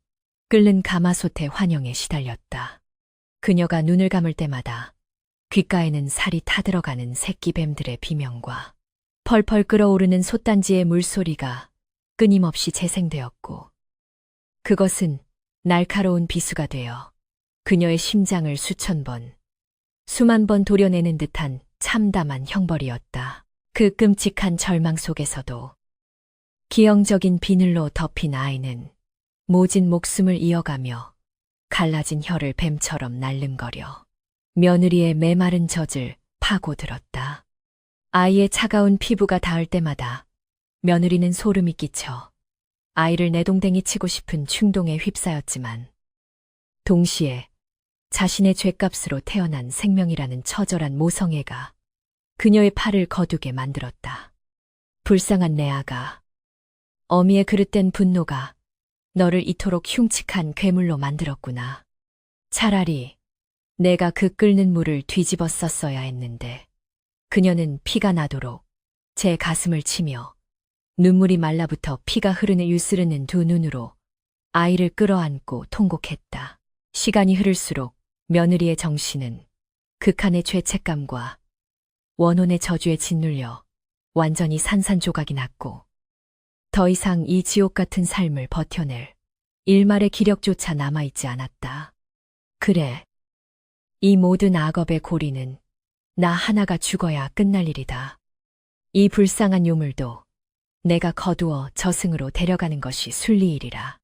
끓는 가마솥의 환영에 시달렸다. 그녀가 눈을 감을 때마다 귓가에는 살이 타들어가는 새끼 뱀들의 비명과 펄펄 끓어오르는 솥단지의 물소리가 끊임없이 재생되었고, 그것은 날카로운 비수가 되어 그녀의 심장을 수천 번, 수만 번 도려내는 듯한 참담한 형벌이었다. 그 끔찍한 절망 속에서도 기형적인 비늘로 덮인 아이는 모진 목숨을 이어가며 갈라진 혀를 뱀처럼 날름거려 며느리의 메마른 젖을 파고들었다. 아이의 차가운 피부가 닿을 때마다 며느리는 소름이 끼쳐 아이를 내동댕이 치고 싶은 충동에 휩싸였지만, 동시에 자신의 죗값으로 태어난 생명이라는 처절한 모성애가 그녀의 팔을 거두게 만들었다. 불쌍한 내 아가. 어미의 그릇된 분노가 너를 이토록 흉측한 괴물로 만들었구나. 차라리 내가 그 끓는 물을 뒤집어 썼어야 했는데. 그녀는 피가 나도록 제 가슴을 치며 눈물이 말라붙어 피가 흐르는 유스르는 두 눈으로 아이를 끌어안고 통곡했다. 시간이 흐를수록 며느리의 정신은 극한의 죄책감과 원혼의 저주에 짓눌려 완전히 산산조각이 났고, 더 이상 이 지옥 같은 삶을 버텨낼 일말의 기력조차 남아있지 않았다. 그래, 이 모든 악업의 고리는 나 하나가 죽어야 끝날 일이다. 이 불쌍한 요물도 내가 거두어 저승으로 데려가는 것이 순리이리라.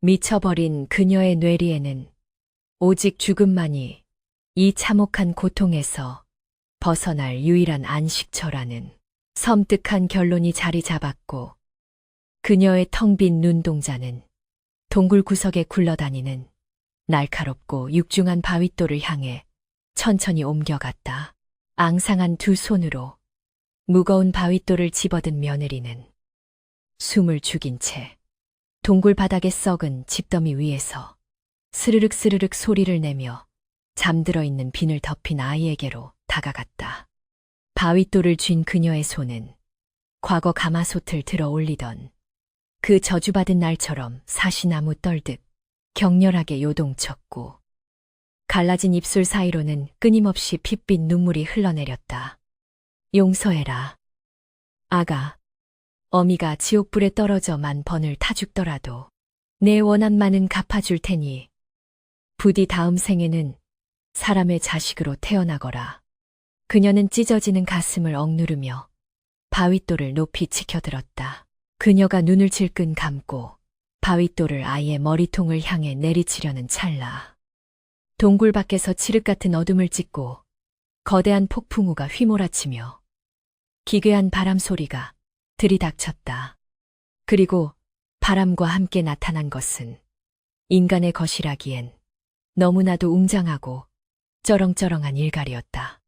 미쳐버린 그녀의 뇌리에는 오직 죽음만이 이 참혹한 고통에서 벗어날 유일한 안식처라는 섬뜩한 결론이 자리 잡았고, 그녀의 텅 빈 눈동자는 동굴 구석에 굴러다니는 날카롭고 육중한 바윗돌을 향해 천천히 옮겨갔다. 앙상한 두 손으로 무거운 바윗돌을 집어든 며느리는 숨을 죽인 채 동굴 바닥에 썩은 집더미 위에서 스르륵 스르륵 소리를 내며 잠들어 있는 비늘 덮인 아이에게로 다가갔다. 바윗돌을 쥔 그녀의 손은 과거 가마솥을 들어 올리던 그 저주받은 날처럼 사시나무 떨듯 격렬하게 요동쳤고, 갈라진 입술 사이로는 끊임없이 핏빛 눈물이 흘러내렸다. 용서해라. 아가, 어미가 지옥불에 떨어져 만 번을 타 죽더라도 내 원한만은 갚아줄 테니 부디 다음 생에는 사람의 자식으로 태어나거라. 그녀는 찢어지는 가슴을 억누르며 바윗돌을 높이 치켜들었다. 그녀가 눈을 질끈 감고 바윗돌을 아이의 머리통을 향해 내리치려는 찰나, 동굴 밖에서 칠흑 같은 어둠을 찢고 거대한 폭풍우가 휘몰아치며 기괴한 바람 소리가 들이닥쳤다. 그리고 바람과 함께 나타난 것은 인간의 것이라기엔 너무나도 웅장하고 쩌렁쩌렁한 일갈이었다.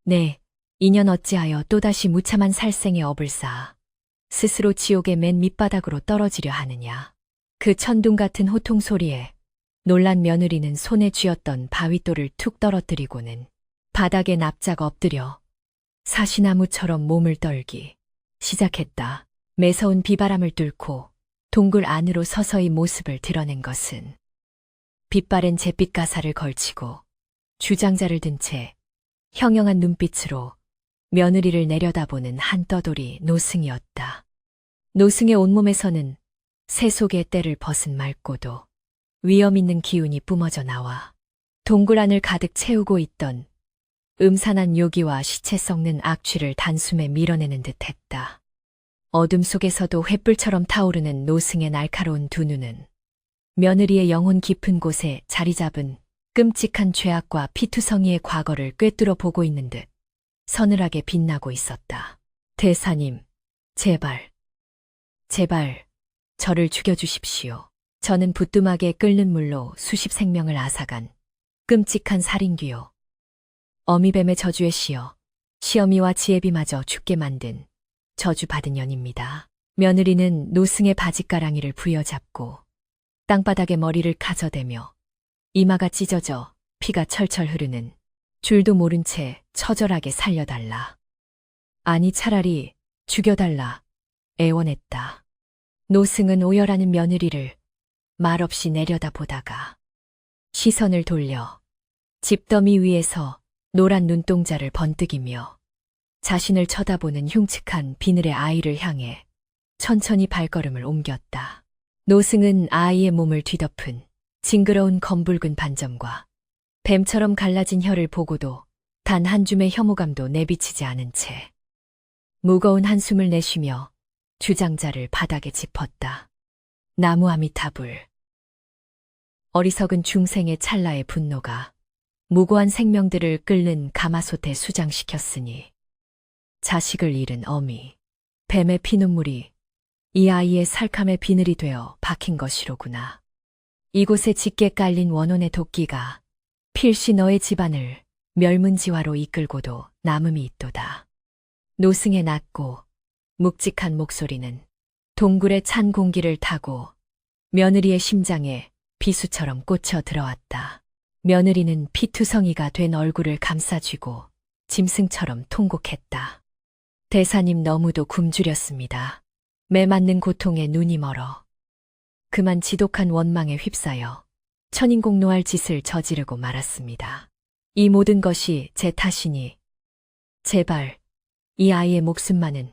네, 인연 어찌하여 또다시 무참한 살생의 업을 쌓아 스스로 지옥의 맨 밑바닥으로 떨어지려 하느냐. 그 천둥 같은 호통 소리에 놀란 며느리는 손에 쥐었던 바윗돌을 툭 떨어뜨리고는 바닥에 납작 엎드려 사시나무처럼 몸을 떨기 시작했다. 매서운 비바람을 뚫고 동굴 안으로 서서히 모습을 드러낸 것은 빛바랜 잿빛 가사를 걸치고 주장자를 든 채 형형한 눈빛으로 며느리를 내려다보는 한 떠돌이 노승이었다. 노승의 온몸에서는 새 속의 때를 벗은 맑고도 위험 있는 기운이 뿜어져 나와 동굴 안을 가득 채우고 있던 음산한 요기와 시체 썩는 악취를 단숨에 밀어내는 듯 했다. 어둠 속에서도 횃불처럼 타오르는 노승의 날카로운 두 눈은 며느리의 영혼 깊은 곳에 자리 잡은 끔찍한 죄악과 피투성이의 과거를 꿰뚫어 보고 있는 듯 서늘하게 빛나고 있었다. 대사님, 제발 저를 죽여주십시오. 저는 부뚜막에 끓는 물로 수십 생명을 앗아간 끔찍한 살인귀요. 어미뱀의 저주에 씌어 시어미와 지혜비마저 죽게 만든 저주받은 년입니다. 며느리는 노승의 바짓가랑이를 부여잡고 땅바닥에 머리를 가져대며 이마가 찢어져 피가 철철 흐르는 줄도 모른 채 처절하게 살려달라. 아니 차라리 죽여달라 애원했다. 노승은 오열하는 며느리를 말없이 내려다보다가 시선을 돌려 집더미 위에서 노란 눈동자를 번뜩이며 자신을 쳐다보는 흉측한 비늘의 아이를 향해 천천히 발걸음을 옮겼다. 노승은 아이의 몸을 뒤덮은 징그러운 검붉은 반점과 뱀처럼 갈라진 혀를 보고도 단 한 줌의 혐오감도 내비치지 않은 채 무거운 한숨을 내쉬며 주장자를 바닥에 짚었다. 나무 아미타불. 어리석은 중생의 찰나의 분노가 무고한 생명들을 끓는 가마솥에 수장시켰으니 자식을 잃은 어미, 뱀의 피눈물이 이 아이의 살캄의 비늘이 되어 박힌 것이로구나. 이곳에 짙게 깔린 원혼의 도끼가 필시 너의 집안을 멸문지화로 이끌고도 남음이 있도다. 노승의 낮고 묵직한 목소리는 동굴의 찬 공기를 타고 며느리의 심장에 비수처럼 꽂혀 들어왔다. 며느리는 피투성이가 된 얼굴을 감싸쥐고 짐승처럼 통곡했다. 대사님 너무도 굶주렸습니다. 매맞는 고통에 눈이 멀어 그만 지독한 원망에 휩싸여 천인공노할 짓을 저지르고 말았습니다. 이 모든 것이 제 탓이니 제발 이 아이의 목숨만은,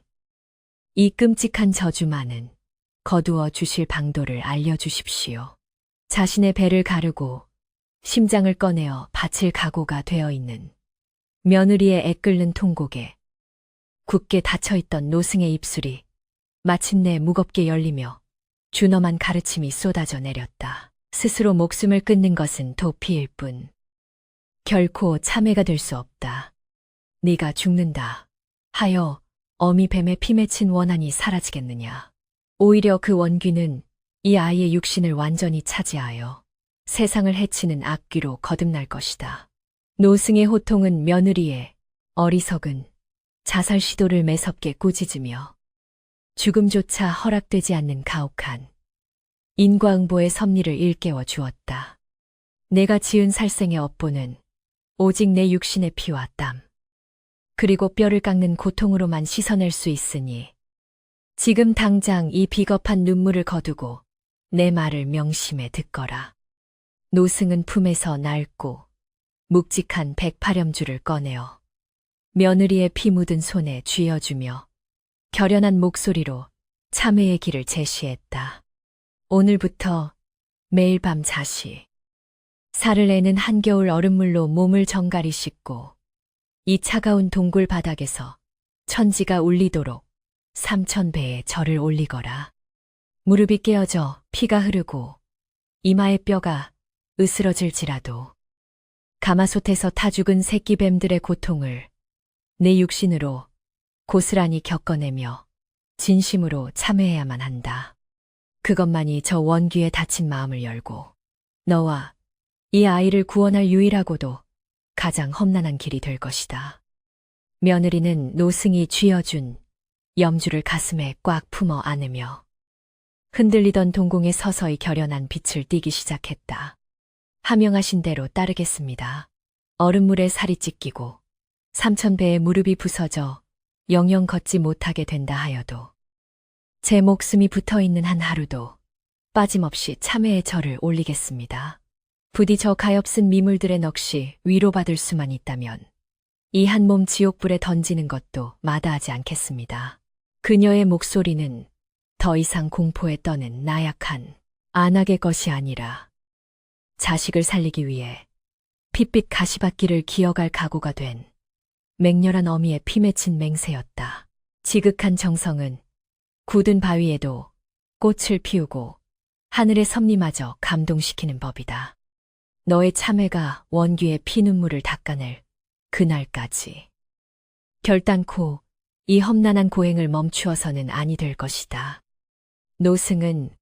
이 끔찍한 저주만은 거두어 주실 방도를 알려주십시오. 자신의 배를 가르고 심장을 꺼내어 바칠 각오가 되어 있는 며느리의 애끓는 통곡에 굳게 닫혀있던 노승의 입술이 마침내 무겁게 열리며 준엄한 가르침이 쏟아져 내렸다. 스스로 목숨을 끊는 것은 도피일 뿐 결코 참회가 될 수 없다. 네가 죽는다 하여 어미 뱀의 피 맺힌 원한이 사라지겠느냐. 오히려 그 원귀는 이 아이의 육신을 완전히 차지하여 세상을 해치는 악귀로 거듭날 것이다. 노승의 호통은 며느리의 어리석은 자살 시도를 매섭게 꾸짖으며 죽음조차 허락되지 않는 가혹한 인과응보의 섭리를 일깨워 주었다. 내가 지은 살생의 업보는 오직 내 육신의 피와 땀, 그리고 뼈를 깎는 고통으로만 씻어낼 수 있으니 지금 당장 이 비겁한 눈물을 거두고 내 말을 명심해 듣거라. 노승은 품에서 낡고 묵직한 백파렴주를 꺼내어 며느리의 피 묻은 손에 쥐어주며 결연한 목소리로 참회의 길을 제시했다. 오늘부터 매일 밤 자시, 살을 내는 한겨울 얼음물로 몸을 정갈이 씻고 이 차가운 동굴 바닥에서 천지가 울리도록 3000배의 절을 올리거라. 무릎이 깨어져 피가 흐르고 이마의 뼈가 으스러질지라도 가마솥에서 타 죽은 새끼 뱀들의 고통을 내 육신으로 고스란히 겪어내며 진심으로 참회해야만 한다. 그것만이 저 원귀의 다친 마음을 열고 너와 이 아이를 구원할 유일하고도 가장 험난한 길이 될 것이다. 며느리는 노승이 쥐어준 염주를 가슴에 꽉 품어 안으며 흔들리던 동공에 서서히 결연한 빛을 띠기 시작했다. 하명하신 대로 따르겠습니다. 얼음물에 살이 찢기고 3000배의 무릎이 부서져 영영 걷지 못하게 된다 하여도 제 목숨이 붙어있는 한 하루도 빠짐없이 참회의 절을 올리겠습니다. 부디 저 가엾은 미물들의 넋이 위로받을 수만 있다면 이 한 몸 지옥불에 던지는 것도 마다하지 않겠습니다. 그녀의 목소리는 더 이상 공포에 떠는 나약한 안악의 것이 아니라 자식을 살리기 위해 핏빛 가시밭길을 기어갈 각오가 된 맹렬한 어미의 피 맺힌 맹세였다. 지극한 정성은 굳은 바위에도 꽃을 피우고 하늘의 섭리마저 감동시키는 법이다. 너의 참회가 원귀의 피눈물을 닦아낼 그날까지 결단코 이 험난한 고행을 멈추어서는 아니 될 것이다. 노승은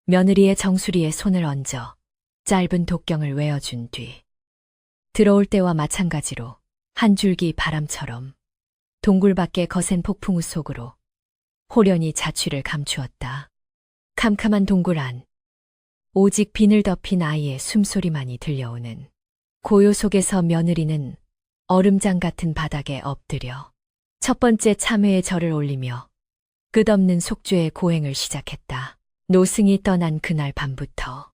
며느리의 정수리에 손을 얹어 짧은 독경을 외워준 뒤 들어올 때와 마찬가지로 한 줄기 바람처럼 동굴 밖의 거센 폭풍우 속으로 호련히 자취를 감추었다. 캄캄한 동굴 안, 오직 비늘 덮인 아이의 숨소리만이 들려오는 고요 속에서 며느리는 얼음장 같은 바닥에 엎드려 첫 번째 참회의 절을 올리며 끝없는 속죄의 고행을 시작했다. 노승이 떠난 그날 밤부터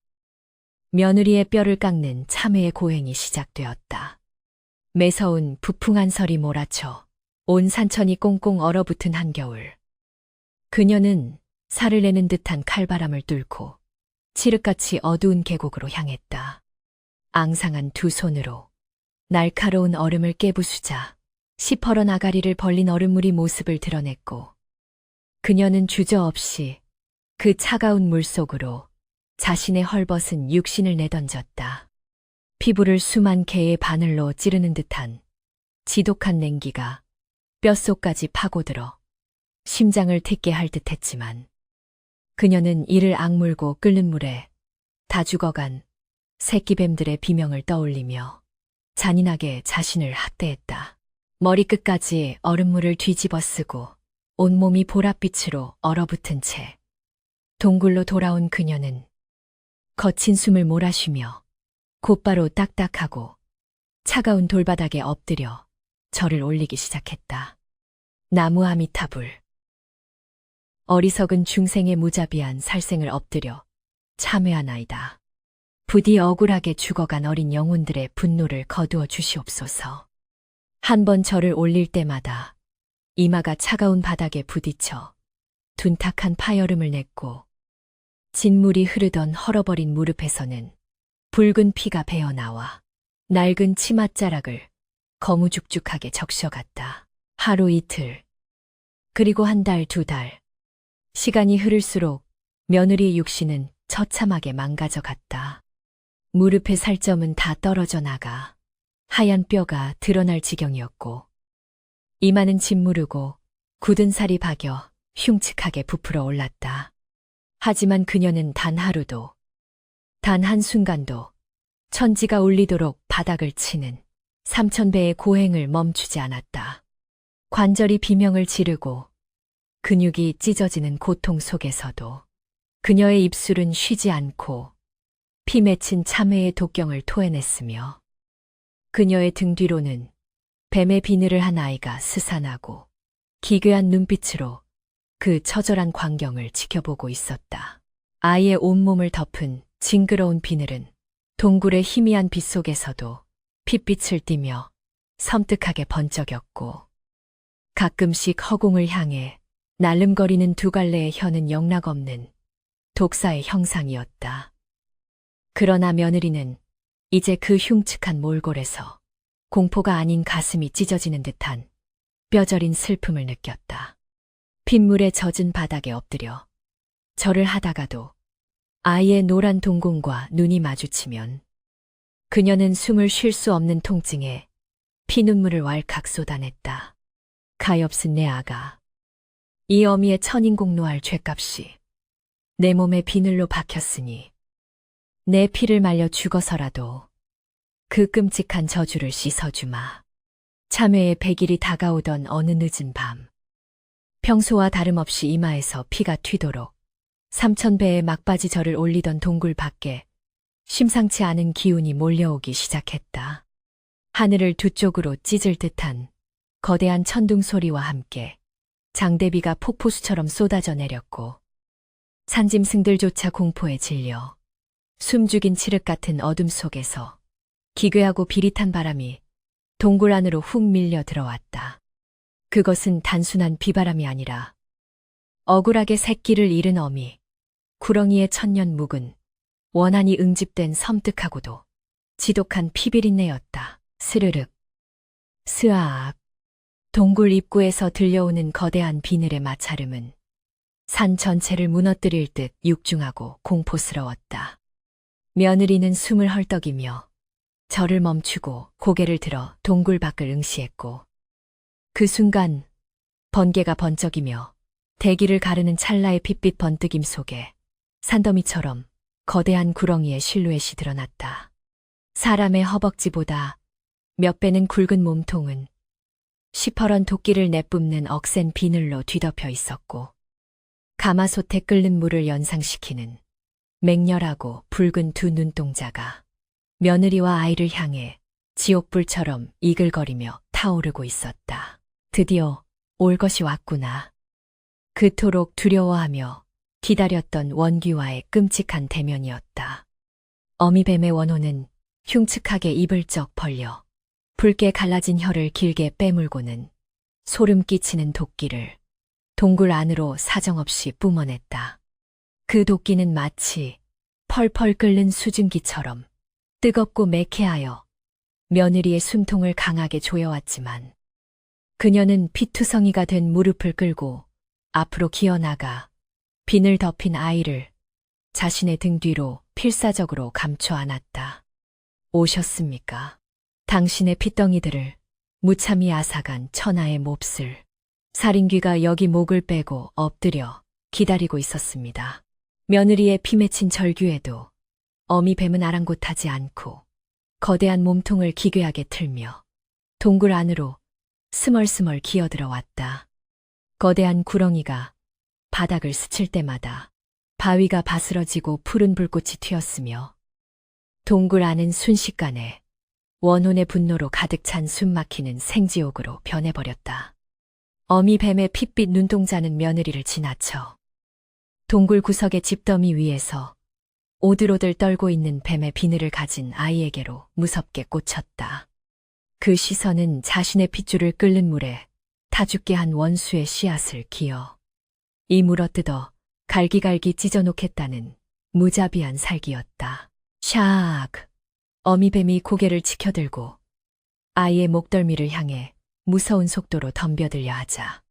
며느리의 뼈를 깎는 참회의 고행이 시작되었다. 매서운 부풍한 설이 몰아쳐 온 산천이 꽁꽁 얼어붙은 한겨울. 그녀는 살을 내는 듯한 칼바람을 뚫고 칠흑같이 어두운 계곡으로 향했다. 앙상한 두 손으로 날카로운 얼음을 깨부수자 시퍼런 아가리를 벌린 얼음물이 모습을 드러냈고, 그녀는 주저없이 그 차가운 물속으로 자신의 헐벗은 육신을 내던졌다. 피부를 수만 개의 바늘로 찌르는 듯한 지독한 냉기가 뼛속까지 파고들어 심장을 텄게 할 듯했지만, 그녀는 이를 악물고 끓는 물에 다 죽어간 새끼뱀들의 비명을 떠올리며 잔인하게 자신을 학대했다. 머리끝까지 얼음물을 뒤집어 쓰고 온몸이 보랏빛으로 얼어붙은 채 동굴로 돌아온 그녀는 거친 숨을 몰아쉬며 곧바로 딱딱하고 차가운 돌바닥에 엎드려 절을 올리기 시작했다. 나무 아미타불. 어리석은 중생의 무자비한 살생을 엎드려 참회하나이다. 부디 억울하게 죽어간 어린 영혼들의 분노를 거두어 주시옵소서. 한 번 절을 올릴 때마다 이마가 차가운 바닥에 부딪혀 둔탁한 파열음을 냈고, 진물이 흐르던 헐어버린 무릎에서는 붉은 피가 배어나와 낡은 치맛자락을 거무죽죽하게 적셔갔다. 하루 이틀, 그리고 한 달, 두 달. 시간이 흐를수록 며느리의 육신은 처참하게 망가져 갔다. 무릎의 살점은 다 떨어져 나가 하얀 뼈가 드러날 지경이었고, 이마는 짓무르고 굳은 살이 박여 흉측하게 부풀어 올랐다. 하지만 그녀는 단 하루도, 단 한순간도 천지가 울리도록 바닥을 치는 3000배의 고행을 멈추지 않았다. 관절이 비명을 지르고 근육이 찢어지는 고통 속에서도 그녀의 입술은 쉬지 않고 피 맺힌 참회의 독경을 토해냈으며, 그녀의 등 뒤로는 뱀의 비늘을 한 아이가 스산하고 기괴한 눈빛으로 그 처절한 광경을 지켜보고 있었다. 아이의 온몸을 덮은 징그러운 비늘은 동굴의 희미한 빛 속에서도 핏빛을 띠며 섬뜩하게 번쩍였고, 가끔씩 허공을 향해 날름거리는 두 갈래의 혀는 영락없는 독사의 형상이었다. 그러나 며느리는 이제 그 흉측한 몰골에서 공포가 아닌 가슴이 찢어지는 듯한 뼈저린 슬픔을 느꼈다. 핏물에 젖은 바닥에 엎드려 절을 하다가도 아이의 노란 동공과 눈이 마주치면 그녀는 숨을 쉴 수 없는 통증에 피눈물을 왈칵 쏟아냈다. 가엾은 내 아가. 이 어미의 천인공노할 죗값이 내 몸에 비늘로 박혔으니 내 피를 말려 죽어서라도 그 끔찍한 저주를 씻어주마. 참회의 100일이 다가오던 어느 늦은 밤, 평소와 다름없이 이마에서 피가 튀도록 3000배의 막바지 절을 올리던 동굴 밖에 심상치 않은 기운이 몰려오기 시작했다. 하늘을 두 쪽으로 찢을 듯한 거대한 천둥 소리와 함께 장대비가 폭포수처럼 쏟아져 내렸고, 산짐승들조차 공포에 질려 숨죽인 칠흑 같은 어둠 속에서 기괴하고 비릿한 바람이 동굴 안으로 훅 밀려 들어왔다. 그것은 단순한 비바람이 아니라 억울하게 새끼를 잃은 어미, 구렁이의 천년 묵은 원한이 응집된 섬뜩하고도 지독한 피비린내였다. 스르륵, 스아악. 동굴 입구에서 들려오는 거대한 비늘의 마찰음은 산 전체를 무너뜨릴 듯 육중하고 공포스러웠다. 며느리는 숨을 헐떡이며 절을 멈추고 고개를 들어 동굴 밖을 응시했고, 그 순간 번개가 번쩍이며 대기를 가르는 찰나의 핏빛 번뜩임 속에 산더미처럼 거대한 구렁이의 실루엣이 드러났다. 사람의 허벅지보다 몇 배는 굵은 몸통은 시퍼런 도끼를 내뿜는 억센 비늘로 뒤덮여 있었고, 가마솥에 끓는 물을 연상시키는 맹렬하고 붉은 두 눈동자가 며느리와 아이를 향해 지옥불처럼 이글거리며 타오르고 있었다. 드디어 올 것이 왔구나. 그토록 두려워하며 기다렸던 원귀와의 끔찍한 대면이었다. 어미뱀의 원호는 흉측하게 입을 쩍 벌려 붉게 갈라진 혀를 길게 빼물고는 소름 끼치는 도끼를 동굴 안으로 사정없이 뿜어냈다. 그 도끼는 마치 펄펄 끓는 수증기처럼 뜨겁고 매캐하여 며느리의 숨통을 강하게 조여왔지만 그녀는 피투성이가 된 무릎을 끌고 앞으로 기어나가 비늘 덮인 아이를 자신의 등 뒤로 필사적으로 감춰 안았다. 오셨습니까? 당신의 핏덩이들을 무참히 앗아간 천하의 몹쓸 살인귀가 여기 목을 빼고 엎드려 기다리고 있었습니다. 며느리의 피 맺힌 절규에도 어미 뱀은 아랑곳하지 않고 거대한 몸통을 기괴하게 틀며 동굴 안으로 스멀스멀 기어들어왔다. 거대한 구렁이가 바닥을 스칠 때마다 바위가 바스러지고 푸른 불꽃이 튀었으며 동굴 안은 순식간에 원혼의 분노로 가득 찬 숨막히는 생지옥으로 변해버렸다. 어미 뱀의 핏빛 눈동자는 며느리를 지나쳐 동굴 구석의 집더미 위에서 오들오들 떨고 있는 뱀의 비늘을 가진 아이에게로 무섭게 꽂혔다. 그 시선은 자신의 핏줄을 끓는 물에 타죽게 한 원수의 씨앗을 기어 이 물어뜯어 갈기갈기 찢어놓겠다는 무자비한 살기였다. 샥! 어미뱀이 고개를 치켜들고 아이의 목덜미를 향해 무서운 속도로 덤벼들려 하자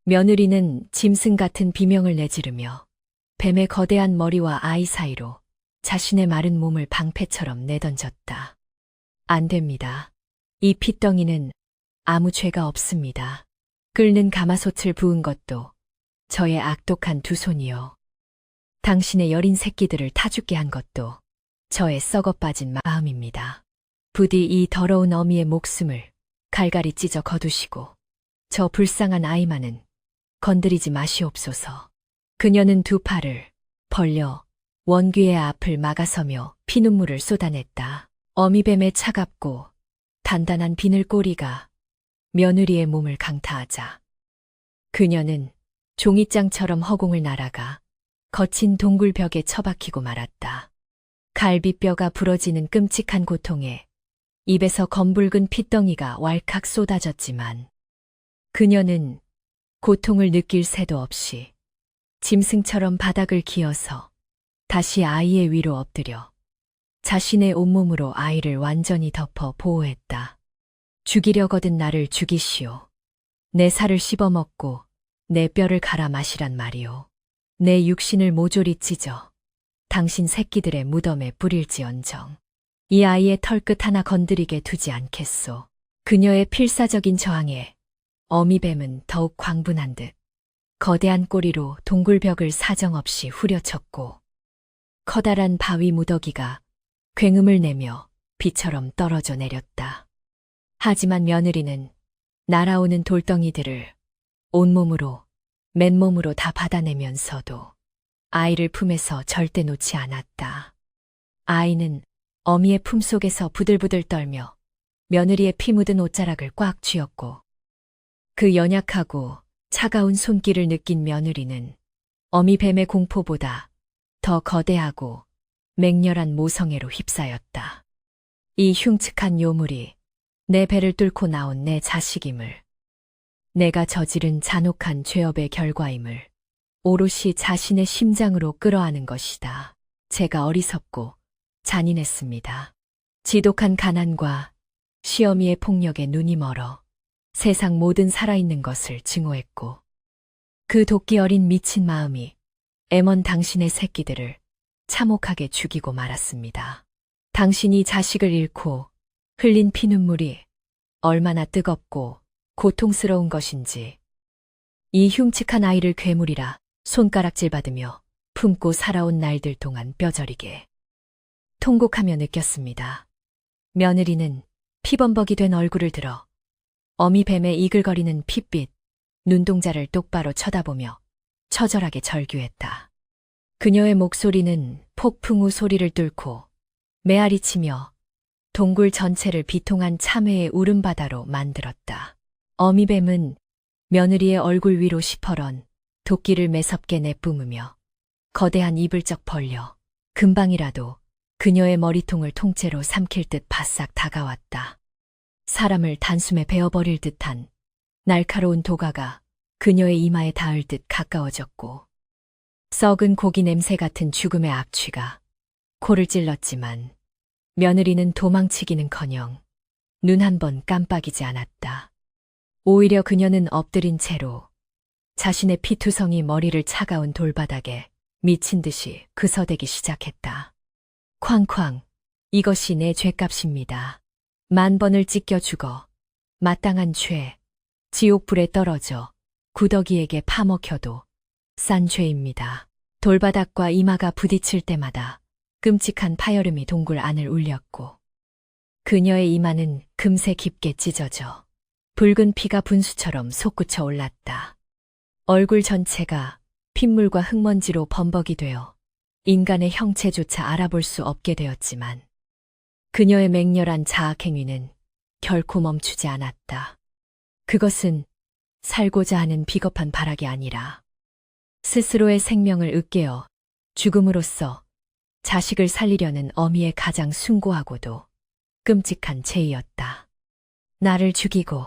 며느리는 짐승 같은 비명을 내지르며 뱀의 거대한 머리와 아이 사이로 자신의 마른 몸을 방패처럼 내던졌다. 안 됩니다. 이 핏덩이는 아무 죄가 없습니다. 끓는 가마솥을 부은 것도 저의 악독한 두 손이요. 당신의 여린 새끼들을 타죽게 한 것도 저의 썩어빠진 마음입니다. 부디 이 더러운 어미의 목숨을 갈갈이 찢어 거두시고 저 불쌍한 아이만은 건드리지 마시옵소서. 그녀는 두 팔을 벌려 원귀의 앞을 막아서며 피눈물을 쏟아냈다. 어미뱀의 차갑고 단단한 비늘 꼬리가 며느리의 몸을 강타하자 그녀는 종이장처럼 허공을 날아가 거친 동굴 벽에 처박히고 말았다. 갈비뼈가 부러지는 끔찍한 고통에 입에서 검붉은 핏덩이가 왈칵 쏟아졌지만 그녀는 고통을 느낄 새도 없이 짐승처럼 바닥을 기어서 다시 아이의 위로 엎드려 자신의 온몸으로 아이를 완전히 덮어 보호했다. 죽이려거든 나를 죽이시오. 내 살을 씹어먹고 내 뼈를 갈아 마시란 말이오. 내 육신을 모조리 찢어 당신 새끼들의 무덤에 뿌릴지언정 이 아이의 털끝 하나 건드리게 두지 않겠소. 그녀의 필사적인 저항에 어미뱀은 더욱 광분한 듯 거대한 꼬리로 동굴벽을 사정없이 후려쳤고 커다란 바위 무더기가 굉음을 내며 비처럼 떨어져 내렸다. 하지만 며느리는 날아오는 돌덩이들을 온몸으로 맨몸으로 다 받아내면서도 아이를 품에서 절대 놓지 않았다. 아이는 어미의 품속에서 부들부들 떨며 며느리의 피 묻은 옷자락을 꽉 쥐었고 그 연약하고 차가운 손길을 느낀 며느리는 어미 뱀의 공포보다 더 거대하고 맹렬한 모성애로 휩싸였다. 이 흉측한 요물이 내 배를 뚫고 나온 내 자식임을, 내가 저지른 잔혹한 죄업의 결과임을 오롯이 자신의 심장으로 끌어안은 것이다. 제가 어리석고 잔인했습니다. 지독한 가난과 시어미의 폭력에 눈이 멀어 세상 모든 살아있는 것을 증오했고 그 도끼 어린 미친 마음이 애먼 당신의 새끼들을 참혹하게 죽이고 말았습니다. 당신이 자식을 잃고 흘린 피눈물이 얼마나 뜨겁고 고통스러운 것인지 이 흉측한 아이를 괴물이라 손가락질 받으며 품고 살아온 날들 동안 뼈저리게 통곡하며 느꼈습니다. 며느리는 피범벅이 된 얼굴을 들어 어미 뱀의 이글거리는 핏빛 눈동자를 똑바로 쳐다보며 처절하게 절규했다. 그녀의 목소리는 폭풍우 소리를 뚫고 메아리치며 동굴 전체를 비통한 참회의 울음바다로 만들었다. 어미뱀은 며느리의 얼굴 위로 시퍼런 도끼를 매섭게 내뿜으며 거대한 입을 쩍 벌려 금방이라도 그녀의 머리통을 통째로 삼킬 듯 바싹 다가왔다. 사람을 단숨에 베어버릴 듯한 날카로운 도가가 그녀의 이마에 닿을 듯 가까워졌고 썩은 고기 냄새 같은 죽음의 악취가 코를 찔렀지만 며느리는 도망치기는커녕 눈 한 번 깜빡이지 않았다. 오히려 그녀는 엎드린 채로 자신의 피투성이 머리를 차가운 돌바닥에 미친 듯이 그서대기 시작했다. 쾅쾅, 이것이 내 죗값입니다. 10,000번을 찢겨 죽어 마땅한 죄, 지옥불에 떨어져 구더기에게 파먹혀도 싼 죄입니다. 돌바닥과 이마가 부딪힐 때마다 끔찍한 파열음이 동굴 안을 울렸고 그녀의 이마는 금세 깊게 찢어져 붉은 피가 분수처럼 솟구쳐 올랐다. 얼굴 전체가 핏물과 흙먼지로 범벅이 되어 인간의 형체조차 알아볼 수 없게 되었지만 그녀의 맹렬한 자학행위는 결코 멈추지 않았다. 그것은 살고자 하는 비겁한 발악이 아니라 스스로의 생명을 으깨어 죽음으로써 자식을 살리려는 어미의 가장 숭고하고도 끔찍한 죄이었다. 나를 죽이고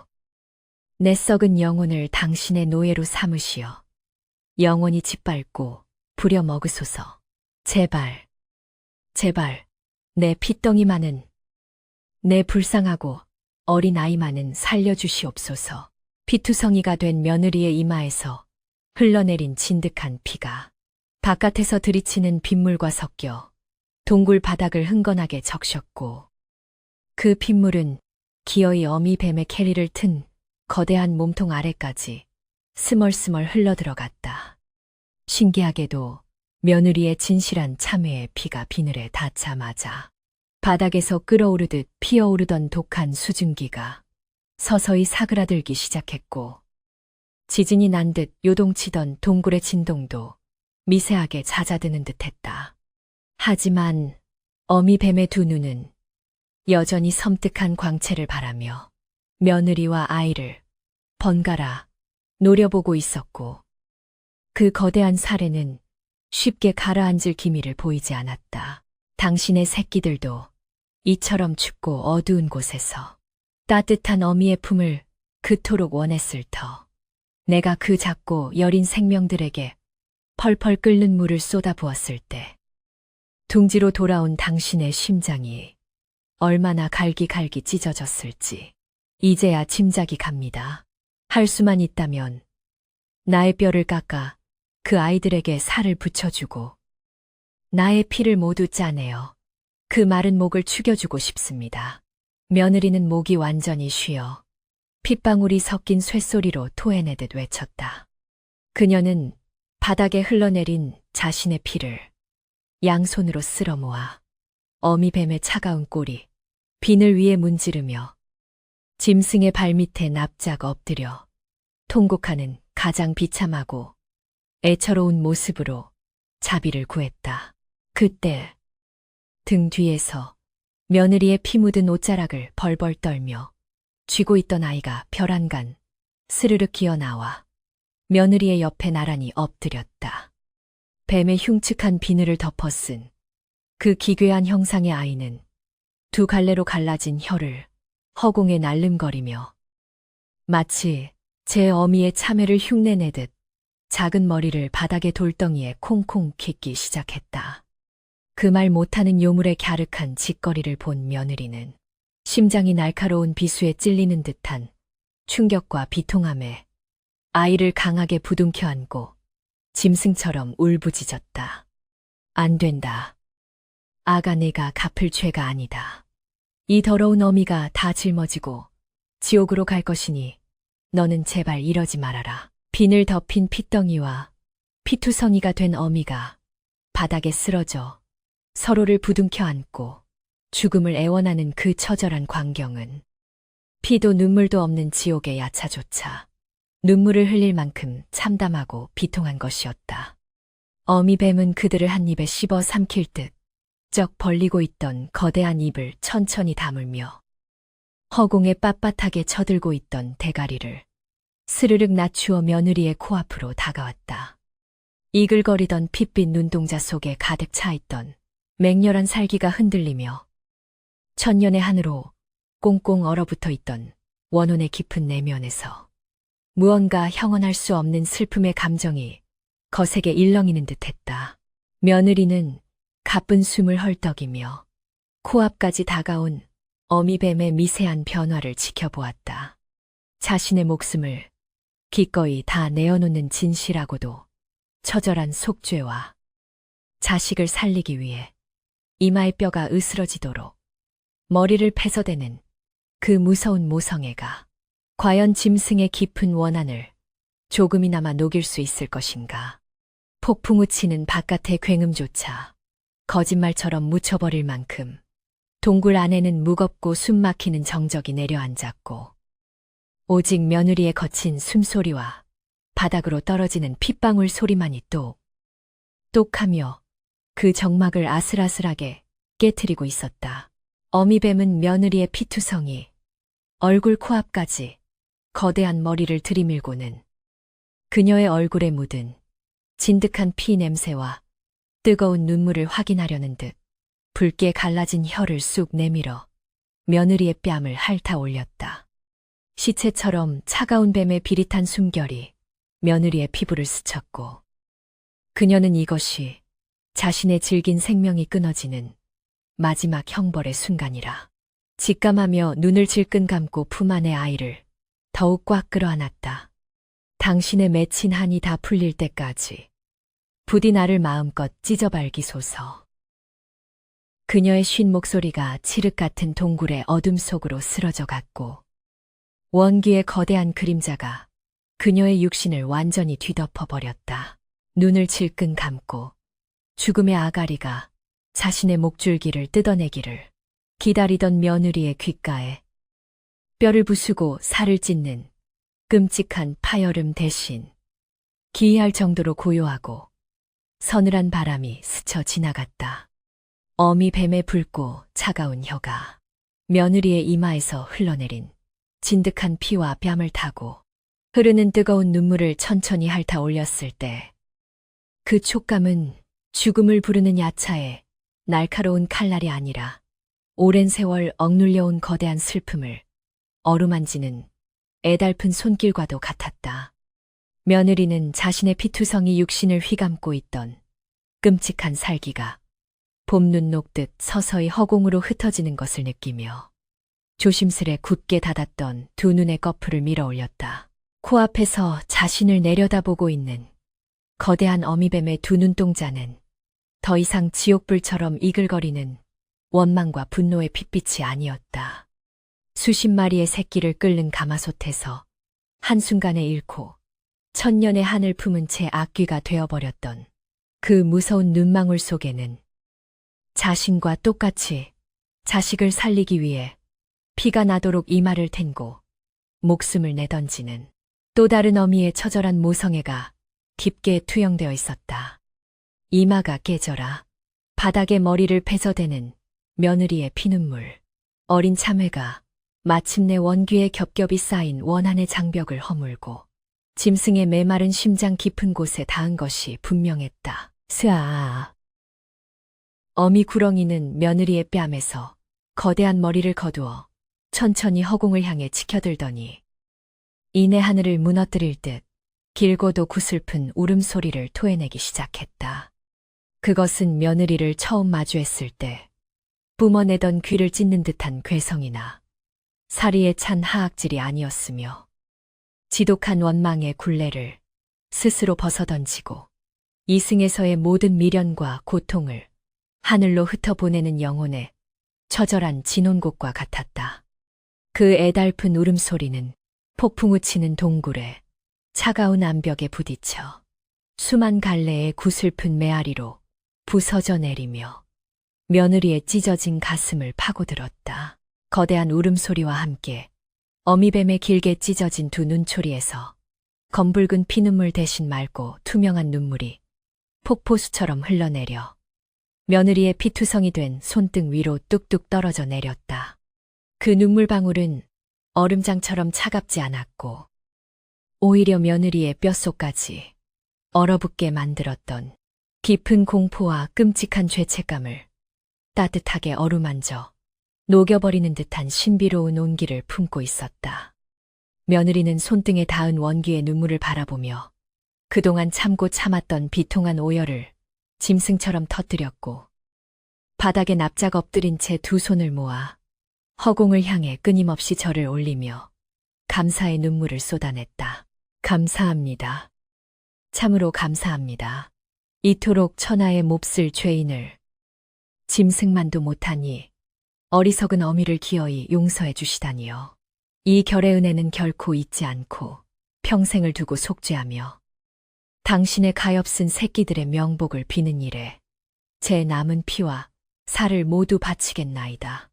내 썩은 영혼을 당신의 노예로 삼으시어 영원히 짓밟고 부려먹으소서. 제발, 제발, 내 핏덩이만은, 내 불쌍하고 어린 아이만은 살려주시옵소서. 피투성이가 된 며느리의 이마에서 흘러내린 진득한 피가 바깥에서 들이치는 빗물과 섞여 동굴 바닥을 흥건하게 적셨고 그 핏물은 기어이 어미 뱀의 캐리를 튼 거대한 몸통 아래까지 스멀스멀 흘러들어갔다. 신기하게도 며느리의 진실한 참회의 피가 비늘에 닿자마자 바닥에서 끓어오르듯 피어오르던 독한 수증기가 서서히 사그라들기 시작했고 지진이 난 듯 요동치던 동굴의 진동도 미세하게 잦아드는 듯했다. 하지만 어미 뱀의 두 눈은 여전히 섬뜩한 광채를 바라며 며느리와 아이를 번갈아 노려보고 있었고 그 거대한 사례는 쉽게 가라앉을 기미를 보이지 않았다. 당신의 새끼들도 이처럼 춥고 어두운 곳에서 따뜻한 어미의 품을 그토록 원했을 터. 내가 그 작고 여린 생명들에게 펄펄 끓는 물을 쏟아부었을 때 둥지로 돌아온 당신의 심장이 얼마나 갈기갈기 찢어졌을지 이제야 짐작이 갑니다. 할 수만 있다면 나의 뼈를 깎아 그 아이들에게 살을 붙여주고 나의 피를 모두 짜내어 그 마른 목을 축여주고 싶습니다. 며느리는 목이 완전히 쉬어 핏방울이 섞인 쇳소리로 토해내듯 외쳤다. 그녀는 바닥에 흘러내린 자신의 피를 양손으로 쓸어 모아 어미 뱀의 차가운 꼬리, 비늘 위에 문지르며 짐승의 발밑에 납작 엎드려 통곡하는 가장 비참하고 애처로운 모습으로 자비를 구했다. 그때 등 뒤에서 며느리의 피 묻은 옷자락을 벌벌 떨며 쥐고 있던 아이가 벼란간 스르륵 기어나와 며느리의 옆에 나란히 엎드렸다. 뱀의 흉측한 비늘을 덮어쓴 그 기괴한 형상의 아이는 두 갈래로 갈라진 혀를 허공에 날름거리며 마치 제 어미의 참회를 흉내내듯 작은 머리를 바닥의 돌덩이에 콩콩 깃기 시작했다. 그 말 못하는 요물의 갸륵한 짓거리를 본 며느리는 심장이 날카로운 비수에 찔리는 듯한 충격과 비통함에 아이를 강하게 부둥켜 안고 짐승처럼 울부짖었다. 안 된다. 아가 내가 갚을 죄가 아니다. 이 더러운 어미가 다 짊어지고 지옥으로 갈 것이니 너는 제발 이러지 말아라. 비늘 덮인 핏덩이와 피투성이가 된 어미가 바닥에 쓰러져 서로를 부둥켜 안고 죽음을 애원하는 그 처절한 광경은 피도 눈물도 없는 지옥의 야차조차 눈물을 흘릴 만큼 참담하고 비통한 것이었다. 어미 뱀은 그들을 한 입에 씹어 삼킬 듯 쩍 벌리고 있던 거대한 입을 천천히 다물며 허공에 빳빳하게 쳐들고 있던 대가리를 스르륵 낮추어 며느리의 코앞으로 다가왔다. 이글거리던 핏빛 눈동자 속에 가득 차있던 맹렬한 살기가 흔들리며 천년의 한으로 꽁꽁 얼어붙어 있던 원혼의 깊은 내면에서 무언가 형언할 수 없는 슬픔의 감정이 거세게 일렁이는 듯했다. 며느리는 가쁜 숨을 헐떡이며 코앞까지 다가온 어미뱀의 미세한 변화를 지켜보았다. 자신의 목숨을 기꺼이 다 내어놓는 진실하고도 처절한 속죄와 자식을 살리기 위해 이마의 뼈가 으스러지도록 머리를 패서대는 그 무서운 모성애가 과연 짐승의 깊은 원한을 조금이나마 녹일 수 있을 것인가. 폭풍 우치는 바깥의 굉음조차 거짓말처럼 묻혀버릴 만큼 동굴 안에는 무겁고 숨막히는 정적이 내려앉았고 오직 며느리의 거친 숨소리와 바닥으로 떨어지는 핏방울 소리만이 똑똑하며 그 정막을 아슬아슬하게 깨트리고 있었다. 어미뱀은 며느리의 피투성이 얼굴 코앞까지 거대한 머리를 들이밀고는 그녀의 얼굴에 묻은 진득한 피 냄새와 뜨거운 눈물을 확인하려는 듯 붉게 갈라진 혀를 쑥 내밀어 며느리의 뺨을 핥아 올렸다. 시체처럼 차가운 뱀의 비릿한 숨결이 며느리의 피부를 스쳤고 그녀는 이것이 자신의 질긴 생명이 끊어지는 마지막 형벌의 순간이라 직감하며 눈을 질끈 감고 품 안의 아이를 더욱 꽉 끌어안았다. 당신의 맺힌 한이 다 풀릴 때까지 부디 나를 마음껏 찢어발기소서. 그녀의 쉰 목소리가 칠흑 같은 동굴의 어둠 속으로 쓰러져 갔고 원기의 거대한 그림자가 그녀의 육신을 완전히 뒤덮어버렸다. 눈을 질끈 감고 죽음의 아가리가 자신의 목줄기를 뜯어내기를 기다리던 며느리의 귓가에 뼈를 부수고 살을 찢는 끔찍한 파열음 대신 기이할 정도로 고요하고 서늘한 바람이 스쳐 지나갔다. 어미뱀의 붉고 차가운 혀가 며느리의 이마에서 흘러내린 진득한 피와 뺨을 타고 흐르는 뜨거운 눈물을 천천히 핥아 올렸을 때 그 촉감은 죽음을 부르는 야차의 날카로운 칼날이 아니라 오랜 세월 억눌려온 거대한 슬픔을 어루만지는 애달픈 손길과도 같았다. 며느리는 자신의 피투성이 육신을 휘감고 있던 끔찍한 살기가 봄눈 녹듯 서서히 허공으로 흩어지는 것을 느끼며 조심스레 굳게 닫았던 두 눈의 꺼풀을 밀어 올렸다. 코앞에서 자신을 내려다보고 있는 거대한 어미뱀의 두 눈동자는 더 이상 지옥불처럼 이글거리는 원망과 분노의 핏빛이 아니었다. 수십 마리의 새끼를 끓는 가마솥에서 한순간에 잃고 천년의 한을 품은 채 악귀가 되어버렸던 그 무서운 눈망울 속에는 자신과 똑같이 자식을 살리기 위해 피가 나도록 이마를 탱고 목숨을 내던지는 또 다른 어미의 처절한 모성애가 깊게 투영되어 있었다. 이마가 깨져라 바닥에 머리를 패서대는 며느리의 피눈물, 어린 참회가 마침내 원귀에 겹겹이 쌓인 원한의 장벽을 허물고 짐승의 메마른 심장 깊은 곳에 닿은 것이 분명했다. 스아. 어미 구렁이는 며느리의 뺨에서 거대한 머리를 거두어 천천히 허공을 향해 치켜들더니 이내 하늘을 무너뜨릴 듯 길고도 구슬픈 울음소리를 토해내기 시작했다. 그것은 며느리를 처음 마주했을 때 뿜어내던 귀를 찢는 듯한 괴성이나 사리에 찬 하악질이 아니었으며 지독한 원망의 굴레를 스스로 벗어던지고 이승에서의 모든 미련과 고통을 하늘로 흩어보내는 영혼의 처절한 진혼곡과 같았다. 그 애달픈 울음소리는 폭풍 우치는 동굴에 차가운 암벽에 부딪혀 수만 갈래의 구슬픈 메아리로 부서져 내리며 며느리의 찢어진 가슴을 파고들었다. 거대한 울음소리와 함께 어미뱀의 길게 찢어진 두 눈초리에서 검붉은 피눈물 대신 맑고 투명한 눈물이 폭포수처럼 흘러내려 며느리의 피투성이 된 손등 위로 뚝뚝 떨어져 내렸다. 그 눈물방울은 얼음장처럼 차갑지 않았고 오히려 며느리의 뼛속까지 얼어붙게 만들었던 깊은 공포와 끔찍한 죄책감을 따뜻하게 어루만져 녹여버리는 듯한 신비로운 온기를 품고 있었다. 며느리는 손등에 닿은 원기의 눈물을 바라보며 그동안 참고 참았던 비통한 오열을 짐승처럼 터뜨렸고 바닥에 납작 엎드린 채 두 손을 모아 허공을 향해 끊임없이 절을 올리며 감사의 눈물을 쏟아냈다. 감사합니다. 참으로 감사합니다. 이토록 천하의 몹쓸 죄인을 짐승만도 못하니 어리석은 어미를 기어이 용서해 주시다니요. 이 결의 은혜는 결코 잊지 않고 평생을 두고 속죄하며 당신의 가엾은 새끼들의 명복을 비는 일에 제 남은 피와 살을 모두 바치겠나이다.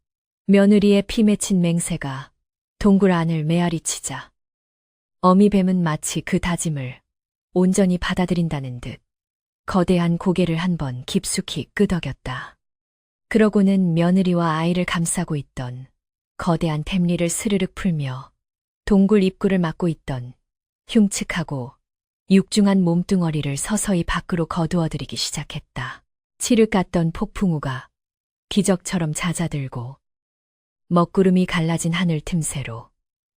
며느리의 피 맺힌 맹세가 동굴 안을 메아리치자 어미뱀은 마치 그 다짐을 온전히 받아들인다는 듯 거대한 고개를 한번 깊숙이 끄덕였다. 그러고는 며느리와 아이를 감싸고 있던 거대한 템리를 스르륵 풀며 동굴 입구를 막고 있던 흉측하고 육중한 몸뚱어리를 서서히 밖으로 거두어들이기 시작했다. 치를 깠던 폭풍우가 기적처럼 잦아들고 먹구름이 갈라진 하늘 틈새로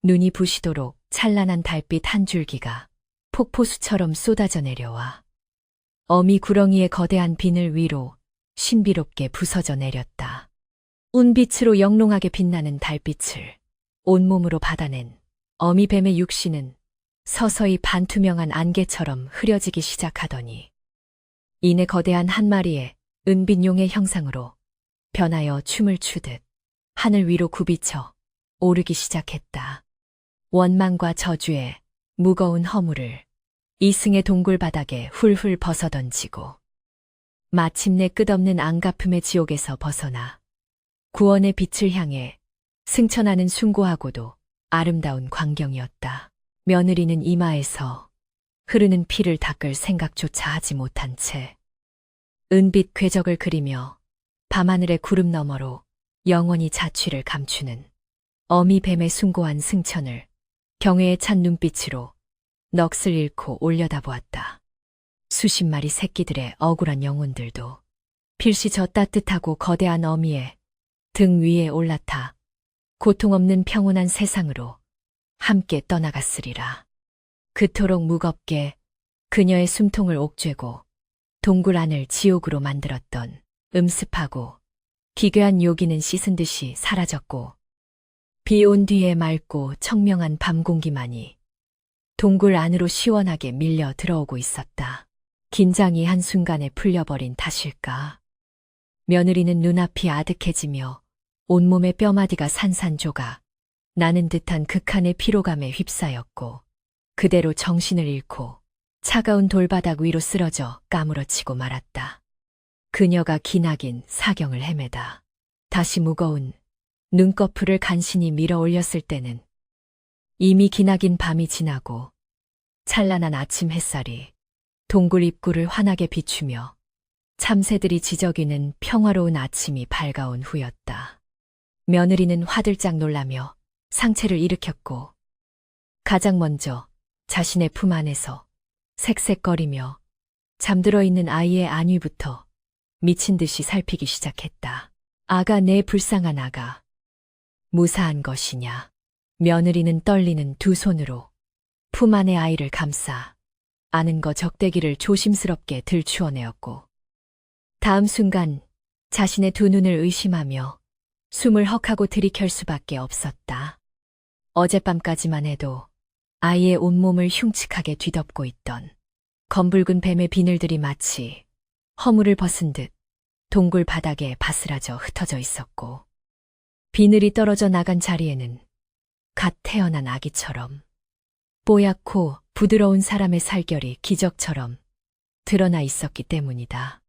눈이 부시도록 찬란한 달빛 한 줄기가 폭포수처럼 쏟아져 내려와 어미 구렁이의 거대한 비늘 위로 신비롭게 부서져 내렸다. 운빛으로 영롱하게 빛나는 달빛을 온몸으로 받아낸 어미 뱀의 육신은 서서히 반투명한 안개처럼 흐려지기 시작하더니 이내 거대한 한 마리의 은빛 용의 형상으로 변하여 춤을 추듯 하늘 위로 굽이쳐 오르기 시작했다. 원망과 저주의 무거운 허물을 이승의 동굴 바닥에 훌훌 벗어던지고 마침내 끝없는 안가품의 지옥에서 벗어나 구원의 빛을 향해 승천하는 숭고하고도 아름다운 광경이었다. 며느리는 이마에서 흐르는 피를 닦을 생각조차 하지 못한 채 은빛 궤적을 그리며 밤하늘의 구름 너머로 영원히 자취를 감추는 어미 뱀의 숭고한 승천을 경외에 찬 눈빛으로 넋을 잃고 올려다보았다. 수십 마리 새끼들의 억울한 영혼들도 필시 저 따뜻하고 거대한 어미의 등 위에 올라타 고통 없는 평온한 세상으로 함께 떠나갔으리라. 그토록 무겁게 그녀의 숨통을 옥죄고 동굴 안을 지옥으로 만들었던 음습하고 기괴한 요기는 씻은 듯이 사라졌고 비 온 뒤에 맑고 청명한 밤 공기만이 동굴 안으로 시원하게 밀려 들어오고 있었다. 긴장이 한순간에 풀려버린 탓일까. 며느리는 눈앞이 아득해지며 온몸의 뼈마디가 산산조각 나는 듯한 극한의 피로감에 휩싸였고 그대로 정신을 잃고 차가운 돌바닥 위로 쓰러져 까무러치고 말았다. 그녀가 기나긴 사경을 헤매다 다시 무거운 눈꺼풀을 간신히 밀어 올렸을 때는 이미 기나긴 밤이 지나고 찬란한 아침 햇살이 동굴 입구를 환하게 비추며 참새들이 지저귀는 평화로운 아침이 밝아온 후였다. 며느리는 화들짝 놀라며 상체를 일으켰고 가장 먼저 자신의 품 안에서 색색거리며 잠들어 있는 아이의 안위부터 미친 듯이 살피기 시작했다. 아가, 내 불쌍한 아가. 무사한 것이냐. 며느리는 떨리는 두 손으로 품 안의 아이를 감싸 아는 거 적대기를 조심스럽게 들추어내었고 다음 순간 자신의 두 눈을 의심하며 숨을 헉하고 들이켤 수밖에 없었다. 어젯밤까지만 해도 아이의 온몸을 흉측하게 뒤덮고 있던 검붉은 뱀의 비늘들이 마치 허물을 벗은 듯 동굴 바닥에 바스라져 흩어져 있었고 비늘이 떨어져 나간 자리에는 갓 태어난 아기처럼 뽀얗고 부드러운 사람의 살결이 기적처럼 드러나 있었기 때문이다.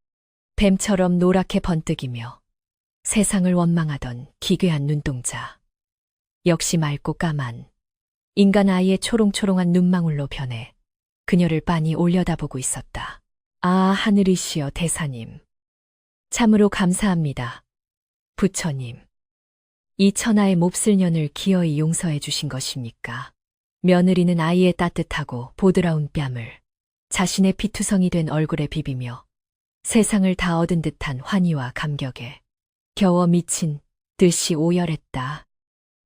뱀처럼 노랗게 번뜩이며 세상을 원망하던 기괴한 눈동자. 역시 맑고 까만 인간 아이의 초롱초롱한 눈망울로 변해 그녀를 빤히 올려다보고 있었다. 아, 하늘이시여 대사님. 참으로 감사합니다. 부처님. 이 천하의 몹쓸 년을 기어이 용서해 주신 것입니까? 며느리는 아이의 따뜻하고 보드라운 뺨을 자신의 피투성이 된 얼굴에 비비며 세상을 다 얻은 듯한 환희와 감격에 겨워 미친 듯이 오열했다.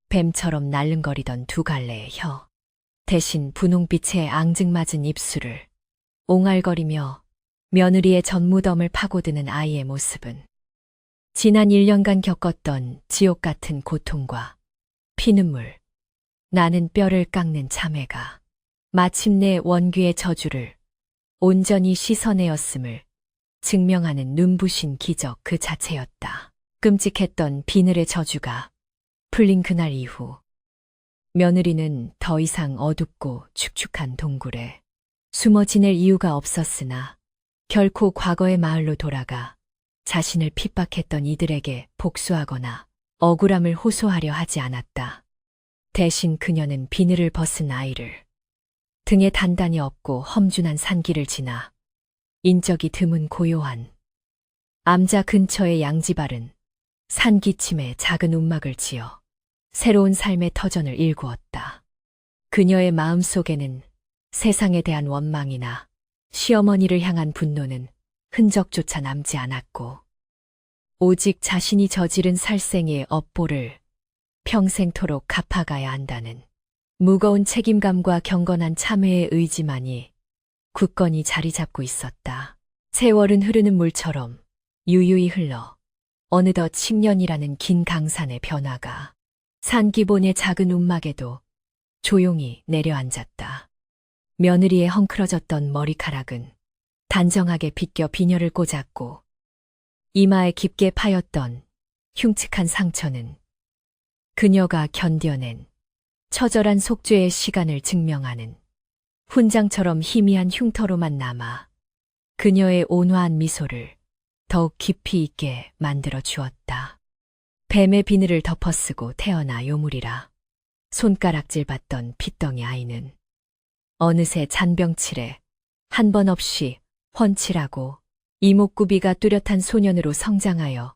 뱀처럼 날름거리던 두 갈래의 혀. 대신 분홍빛의 앙증맞은 입술을 옹알거리며 며느리의 젖무덤을 파고드는 아이의 모습은 지난 1년간 겪었던 지옥 같은 고통과 피눈물, 나는 뼈를 깎는 참회가 마침내 원귀의 저주를 온전히 씻어내었음을 증명하는 눈부신 기적 그 자체였다. 끔찍했던 비늘의 저주가 풀린 그날 이후 며느리는 더 이상 어둡고 축축한 동굴에 숨어 지낼 이유가 없었으나 결코 과거의 마을로 돌아가 자신을 핍박했던 이들에게 복수하거나 억울함을 호소하려 하지 않았다. 대신 그녀는 비늘을 벗은 아이를 등에 단단히 업고 험준한 산길을 지나 인적이 드문 고요한 암자 근처의 양지바른 산 기침에 작은 움막을 지어 새로운 삶의 터전을 일구었다. 그녀의 마음속에는 세상에 대한 원망이나 시어머니를 향한 분노는 흔적조차 남지 않았고 오직 자신이 저지른 살생의 업보를 평생토록 갚아가야 한다는 무거운 책임감과 경건한 참회의 의지만이 굳건히 자리 잡고 있었다. 세월은 흐르는 물처럼 유유히 흘러 어느덧 10년이라는 긴 강산의 변화가 산 기본의 작은 움막에도 조용히 내려앉았다. 며느리의 헝클어졌던 머리카락은 단정하게 빗겨 비녀를 꽂았고 이마에 깊게 파였던 흉측한 상처는 그녀가 견뎌낸 처절한 속죄의 시간을 증명하는 훈장처럼 희미한 흉터로만 남아 그녀의 온화한 미소를 더욱 깊이 있게 만들어 주었다. 뱀의 비늘을 덮어쓰고 태어나 요물이라 손가락질 받던 핏덩이 아이는 어느새 잔병치레 한 번 없이 훤칠하고 이목구비가 뚜렷한 소년으로 성장하여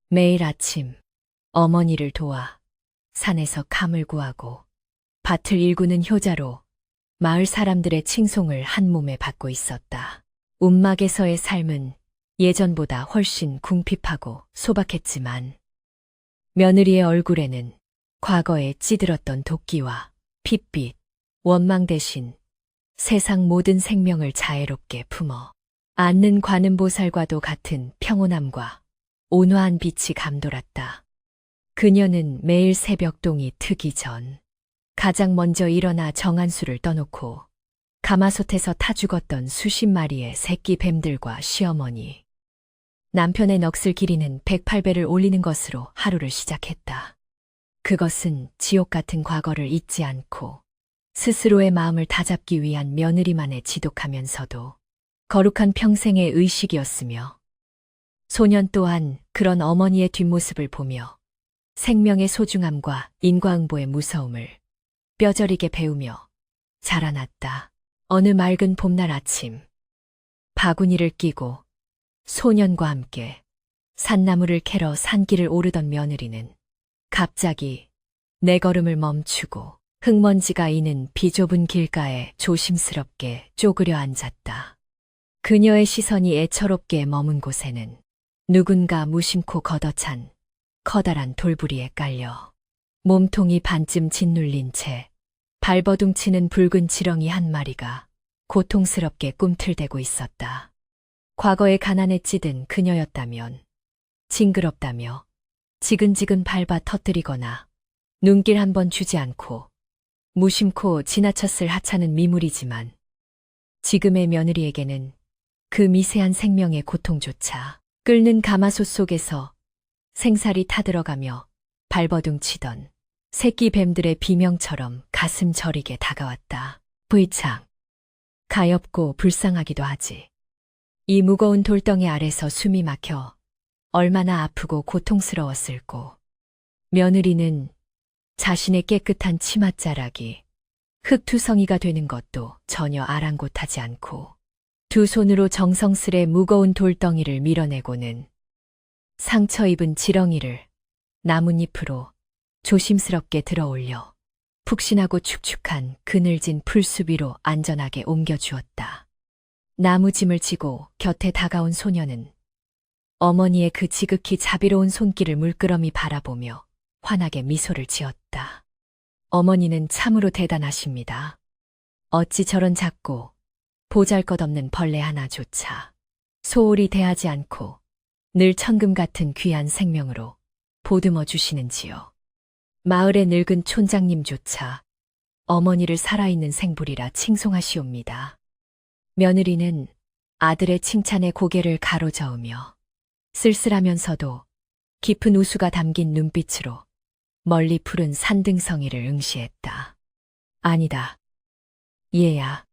매일 아침 어머니를 도와 산에서 감을 구하고 밭을 일구는 효자로 마을 사람들의 칭송을 한 몸에 받고 있었다. 움막에서의 삶은 예전보다 훨씬 궁핍하고 소박했지만 며느리의 얼굴에는 과거에 찌들었던 도끼와 핏빛, 원망 대신 세상 모든 생명을 자애롭게 품어 안는 관음보살과도 같은 평온함과 온화한 빛이 감돌았다. 그녀는 매일 새벽동이 트기 전 가장 먼저 일어나 정한수를 떠놓고 가마솥에서 타 죽었던 수십 마리의 새끼 뱀들과 시어머니, 남편의 넋을 기리는 108배를 올리는 것으로 하루를 시작했다. 그것은 지옥 같은 과거를 잊지 않고 스스로의 마음을 다잡기 위한 며느리만의 지독하면서도 거룩한 평생의 의식이었으며 소년 또한 그런 어머니의 뒷모습을 보며 생명의 소중함과 인과응보의 무서움을 뼈저리게 배우며 자라났다. 어느 맑은 봄날 아침, 바구니를 끼고 소년과 함께 산나무를 캐러 산길을 오르던 며느리는 갑자기 내 걸음을 멈추고 흙먼지가 이는 비좁은 길가에 조심스럽게 쪼그려 앉았다. 그녀의 시선이 애처롭게 머문 곳에는 누군가 무심코 걷어찬 커다란 돌부리에 깔려 몸통이 반쯤 짓눌린 채 발버둥치는 붉은 지렁이 한 마리가 고통스럽게 꿈틀대고 있었다. 과거의 가난에 찌든 그녀였다면 징그럽다며 지근지근 밟아 터뜨리거나 눈길 한 번 주지 않고 무심코 지나쳤을 하찮은 미물이지만 지금의 며느리에게는 그 미세한 생명의 고통조차 끓는 가마솥 속에서 생살이 타들어가며 발버둥치던 새끼 뱀들의 비명처럼 가슴 저리게 다가왔다. 부이창. 가엾고 불쌍하기도 하지. 이 무거운 돌덩이 아래서 숨이 막혀 얼마나 아프고 고통스러웠을꼬. 며느리는 자신의 깨끗한 치맛자락이 흙투성이가 되는 것도 전혀 아랑곳하지 않고 두 손으로 정성스레 무거운 돌덩이를 밀어내고는 상처 입은 지렁이를 나뭇잎으로 조심스럽게 들어올려 푹신하고 축축한 그늘진 풀숲 위로 안전하게 옮겨주었다. 나무짐을 지고 곁에 다가온 소녀는 어머니의 그 지극히 자비로운 손길을 물끄러미 바라보며 환하게 미소를 지었다. 어머니는 참으로 대단하십니다. 어찌 저런 작고 보잘것없는 벌레 하나조차 소홀히 대하지 않고 늘 천금 같은 귀한 생명으로 보듬어 주시는지요. 마을의 늙은 촌장님조차 어머니를 살아있는 생불이라 칭송하시옵니다. 며느리는 아들의 칭찬에 고개를 가로저으며 쓸쓸하면서도 깊은 우수가 담긴 눈빛으로 멀리 푸른 산등성이를 응시했다. 아니다. 얘야.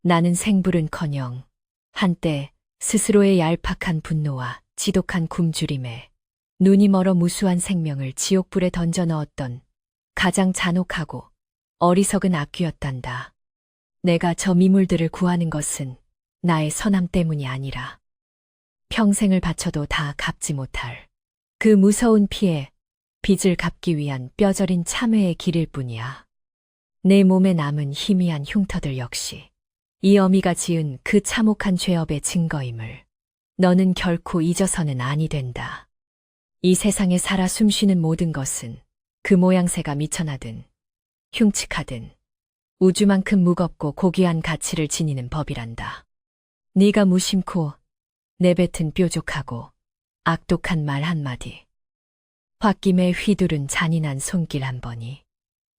나는 생불은커녕 한때 스스로의 얄팍한 분노와 지독한 굶주림에 눈이 멀어 무수한 생명을 지옥불에 던져 넣었던 가장 잔혹하고 어리석은 악귀였단다. 내가 저 미물들을 구하는 것은 나의 선함 때문이 아니라 평생을 바쳐도 다 갚지 못할 그 무서운 피에 빚을 갚기 위한 뼈저린 참회의 길일 뿐이야. 내 몸에 남은 희미한 흉터들 역시 이 어미가 지은 그 참혹한 죄업의 증거임을 너는 결코 잊어서는 아니 된다. 이 세상에 살아 숨쉬는 모든 것은 그 모양새가 미천하든 흉측하든 우주만큼 무겁고 고귀한 가치를 지니는 법이란다. 네가 무심코 내뱉은 뾰족하고 악독한 말 한마디, 홧김에 휘두른 잔인한 손길 한 번이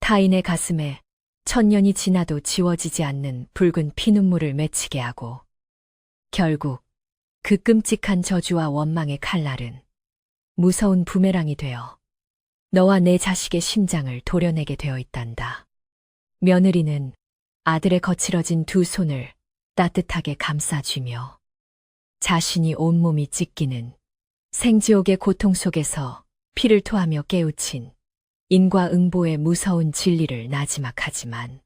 타인의 가슴에 천년이 지나도 지워지지 않는 붉은 피눈물을 맺히게 하고 결국 그 끔찍한 저주와 원망의 칼날은 무서운 부메랑이 되어 너와 내 자식의 심장을 도려내게 되어 있단다. 며느리는 아들의 거칠어진 두 손을 따뜻하게 감싸쥐며 자신이 온몸이 찢기는 생지옥의 고통 속에서 피를 토하며 깨우친 인과응보의 무서운 진리를 나지막하지만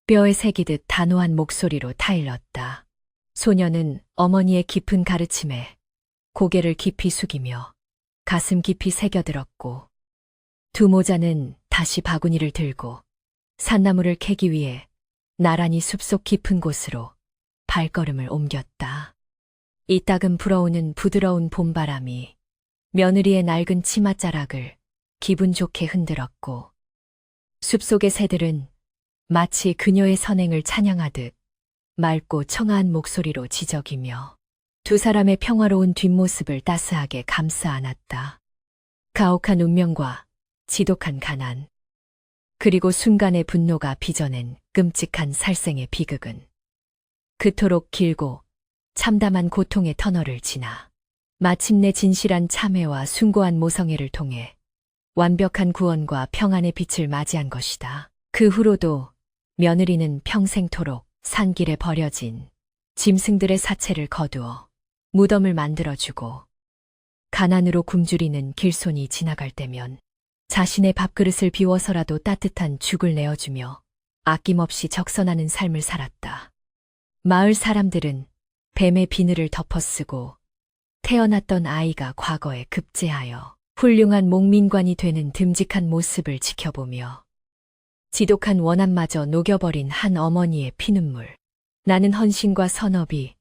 뼈에 새기듯 단호한 목소리로 타일렀다. 소녀는 어머니의 깊은 가르침에 고개를 깊이 숙이며 가슴 깊이 새겨들었고 두 모자는 다시 바구니를 들고 산나물을 캐기 위해 나란히 숲속 깊은 곳으로 발걸음을 옮겼다. 이따금 불어오는 부드러운 봄바람이 며느리의 낡은 치맛자락을 기분 좋게 흔들었고 숲속의 새들은 마치 그녀의 선행을 찬양하듯 맑고 청아한 목소리로 지저귀며 두 사람의 평화로운 뒷모습을 따스하게 감싸 안았다. 가혹한 운명과 지독한 가난, 그리고 순간의 분노가 빚어낸 끔찍한 살생의 비극은 그토록 길고 참담한 고통의 터널을 지나 마침내 진실한 참회와 숭고한 모성애를 통해 완벽한 구원과 평안의 빛을 맞이한 것이다. 그 후로도 며느리는 평생토록 산길에 버려진 짐승들의 사체를 거두어 무덤을 만들어주고 가난으로 굶주리는 길손이 지나갈 때면 자신의 밥그릇을 비워서라도 따뜻한 죽을 내어주며 아낌없이 적선하는 삶을 살았다. 마을 사람들은 뱀의 비늘을 덮어쓰고 태어났던 아이가 과거에 급제하여 훌륭한 목민관이 되는 듬직한 모습을 지켜보며 지독한 원한마저 녹여버린 한 어머니의 피눈물, 나는 헌신과 선업이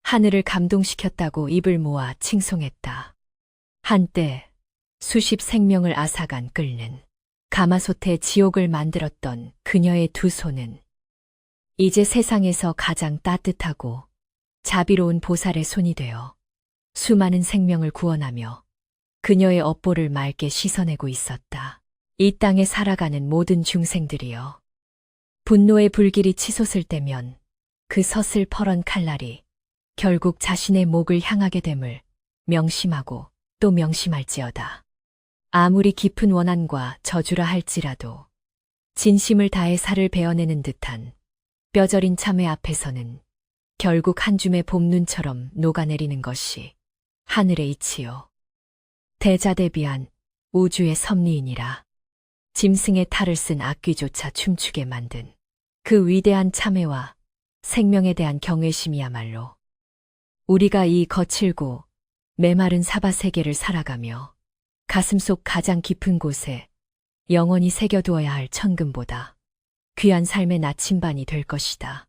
하늘을 감동시켰다고 입을 모아 칭송했다. 한때 수십 생명을 앗아간 끓는 가마솥에 지옥을 만들었던 그녀의 두 손은 이제 세상에서 가장 따뜻하고 자비로운 보살의 손이 되어 수많은 생명을 구원하며 그녀의 업보를 맑게 씻어내고 있었다. 이 땅에 살아가는 모든 중생들이여, 분노의 불길이 치솟을 때면 그 서슬퍼런 칼날이 결국 자신의 목을 향하게 됨을 명심하고 또 명심할지어다. 아무리 깊은 원한과 저주라 할지라도 진심을 다해 살을 베어내는 듯한 뼈저린 참회 앞에서는 결국 한 줌의 봄눈처럼 녹아내리는 것이 하늘의 이치요, 대자대비한 우주의 섭리이니라. 짐승의 탈을 쓴 악귀조차 춤추게 만든 그 위대한 참회와 생명에 대한 경외심이야말로 우리가 이 거칠고 메마른 사바 세계를 살아가며 가슴속 가장 깊은 곳에 영원히 새겨두어야 할 천금보다 귀한 삶의 나침반이 될 것이다.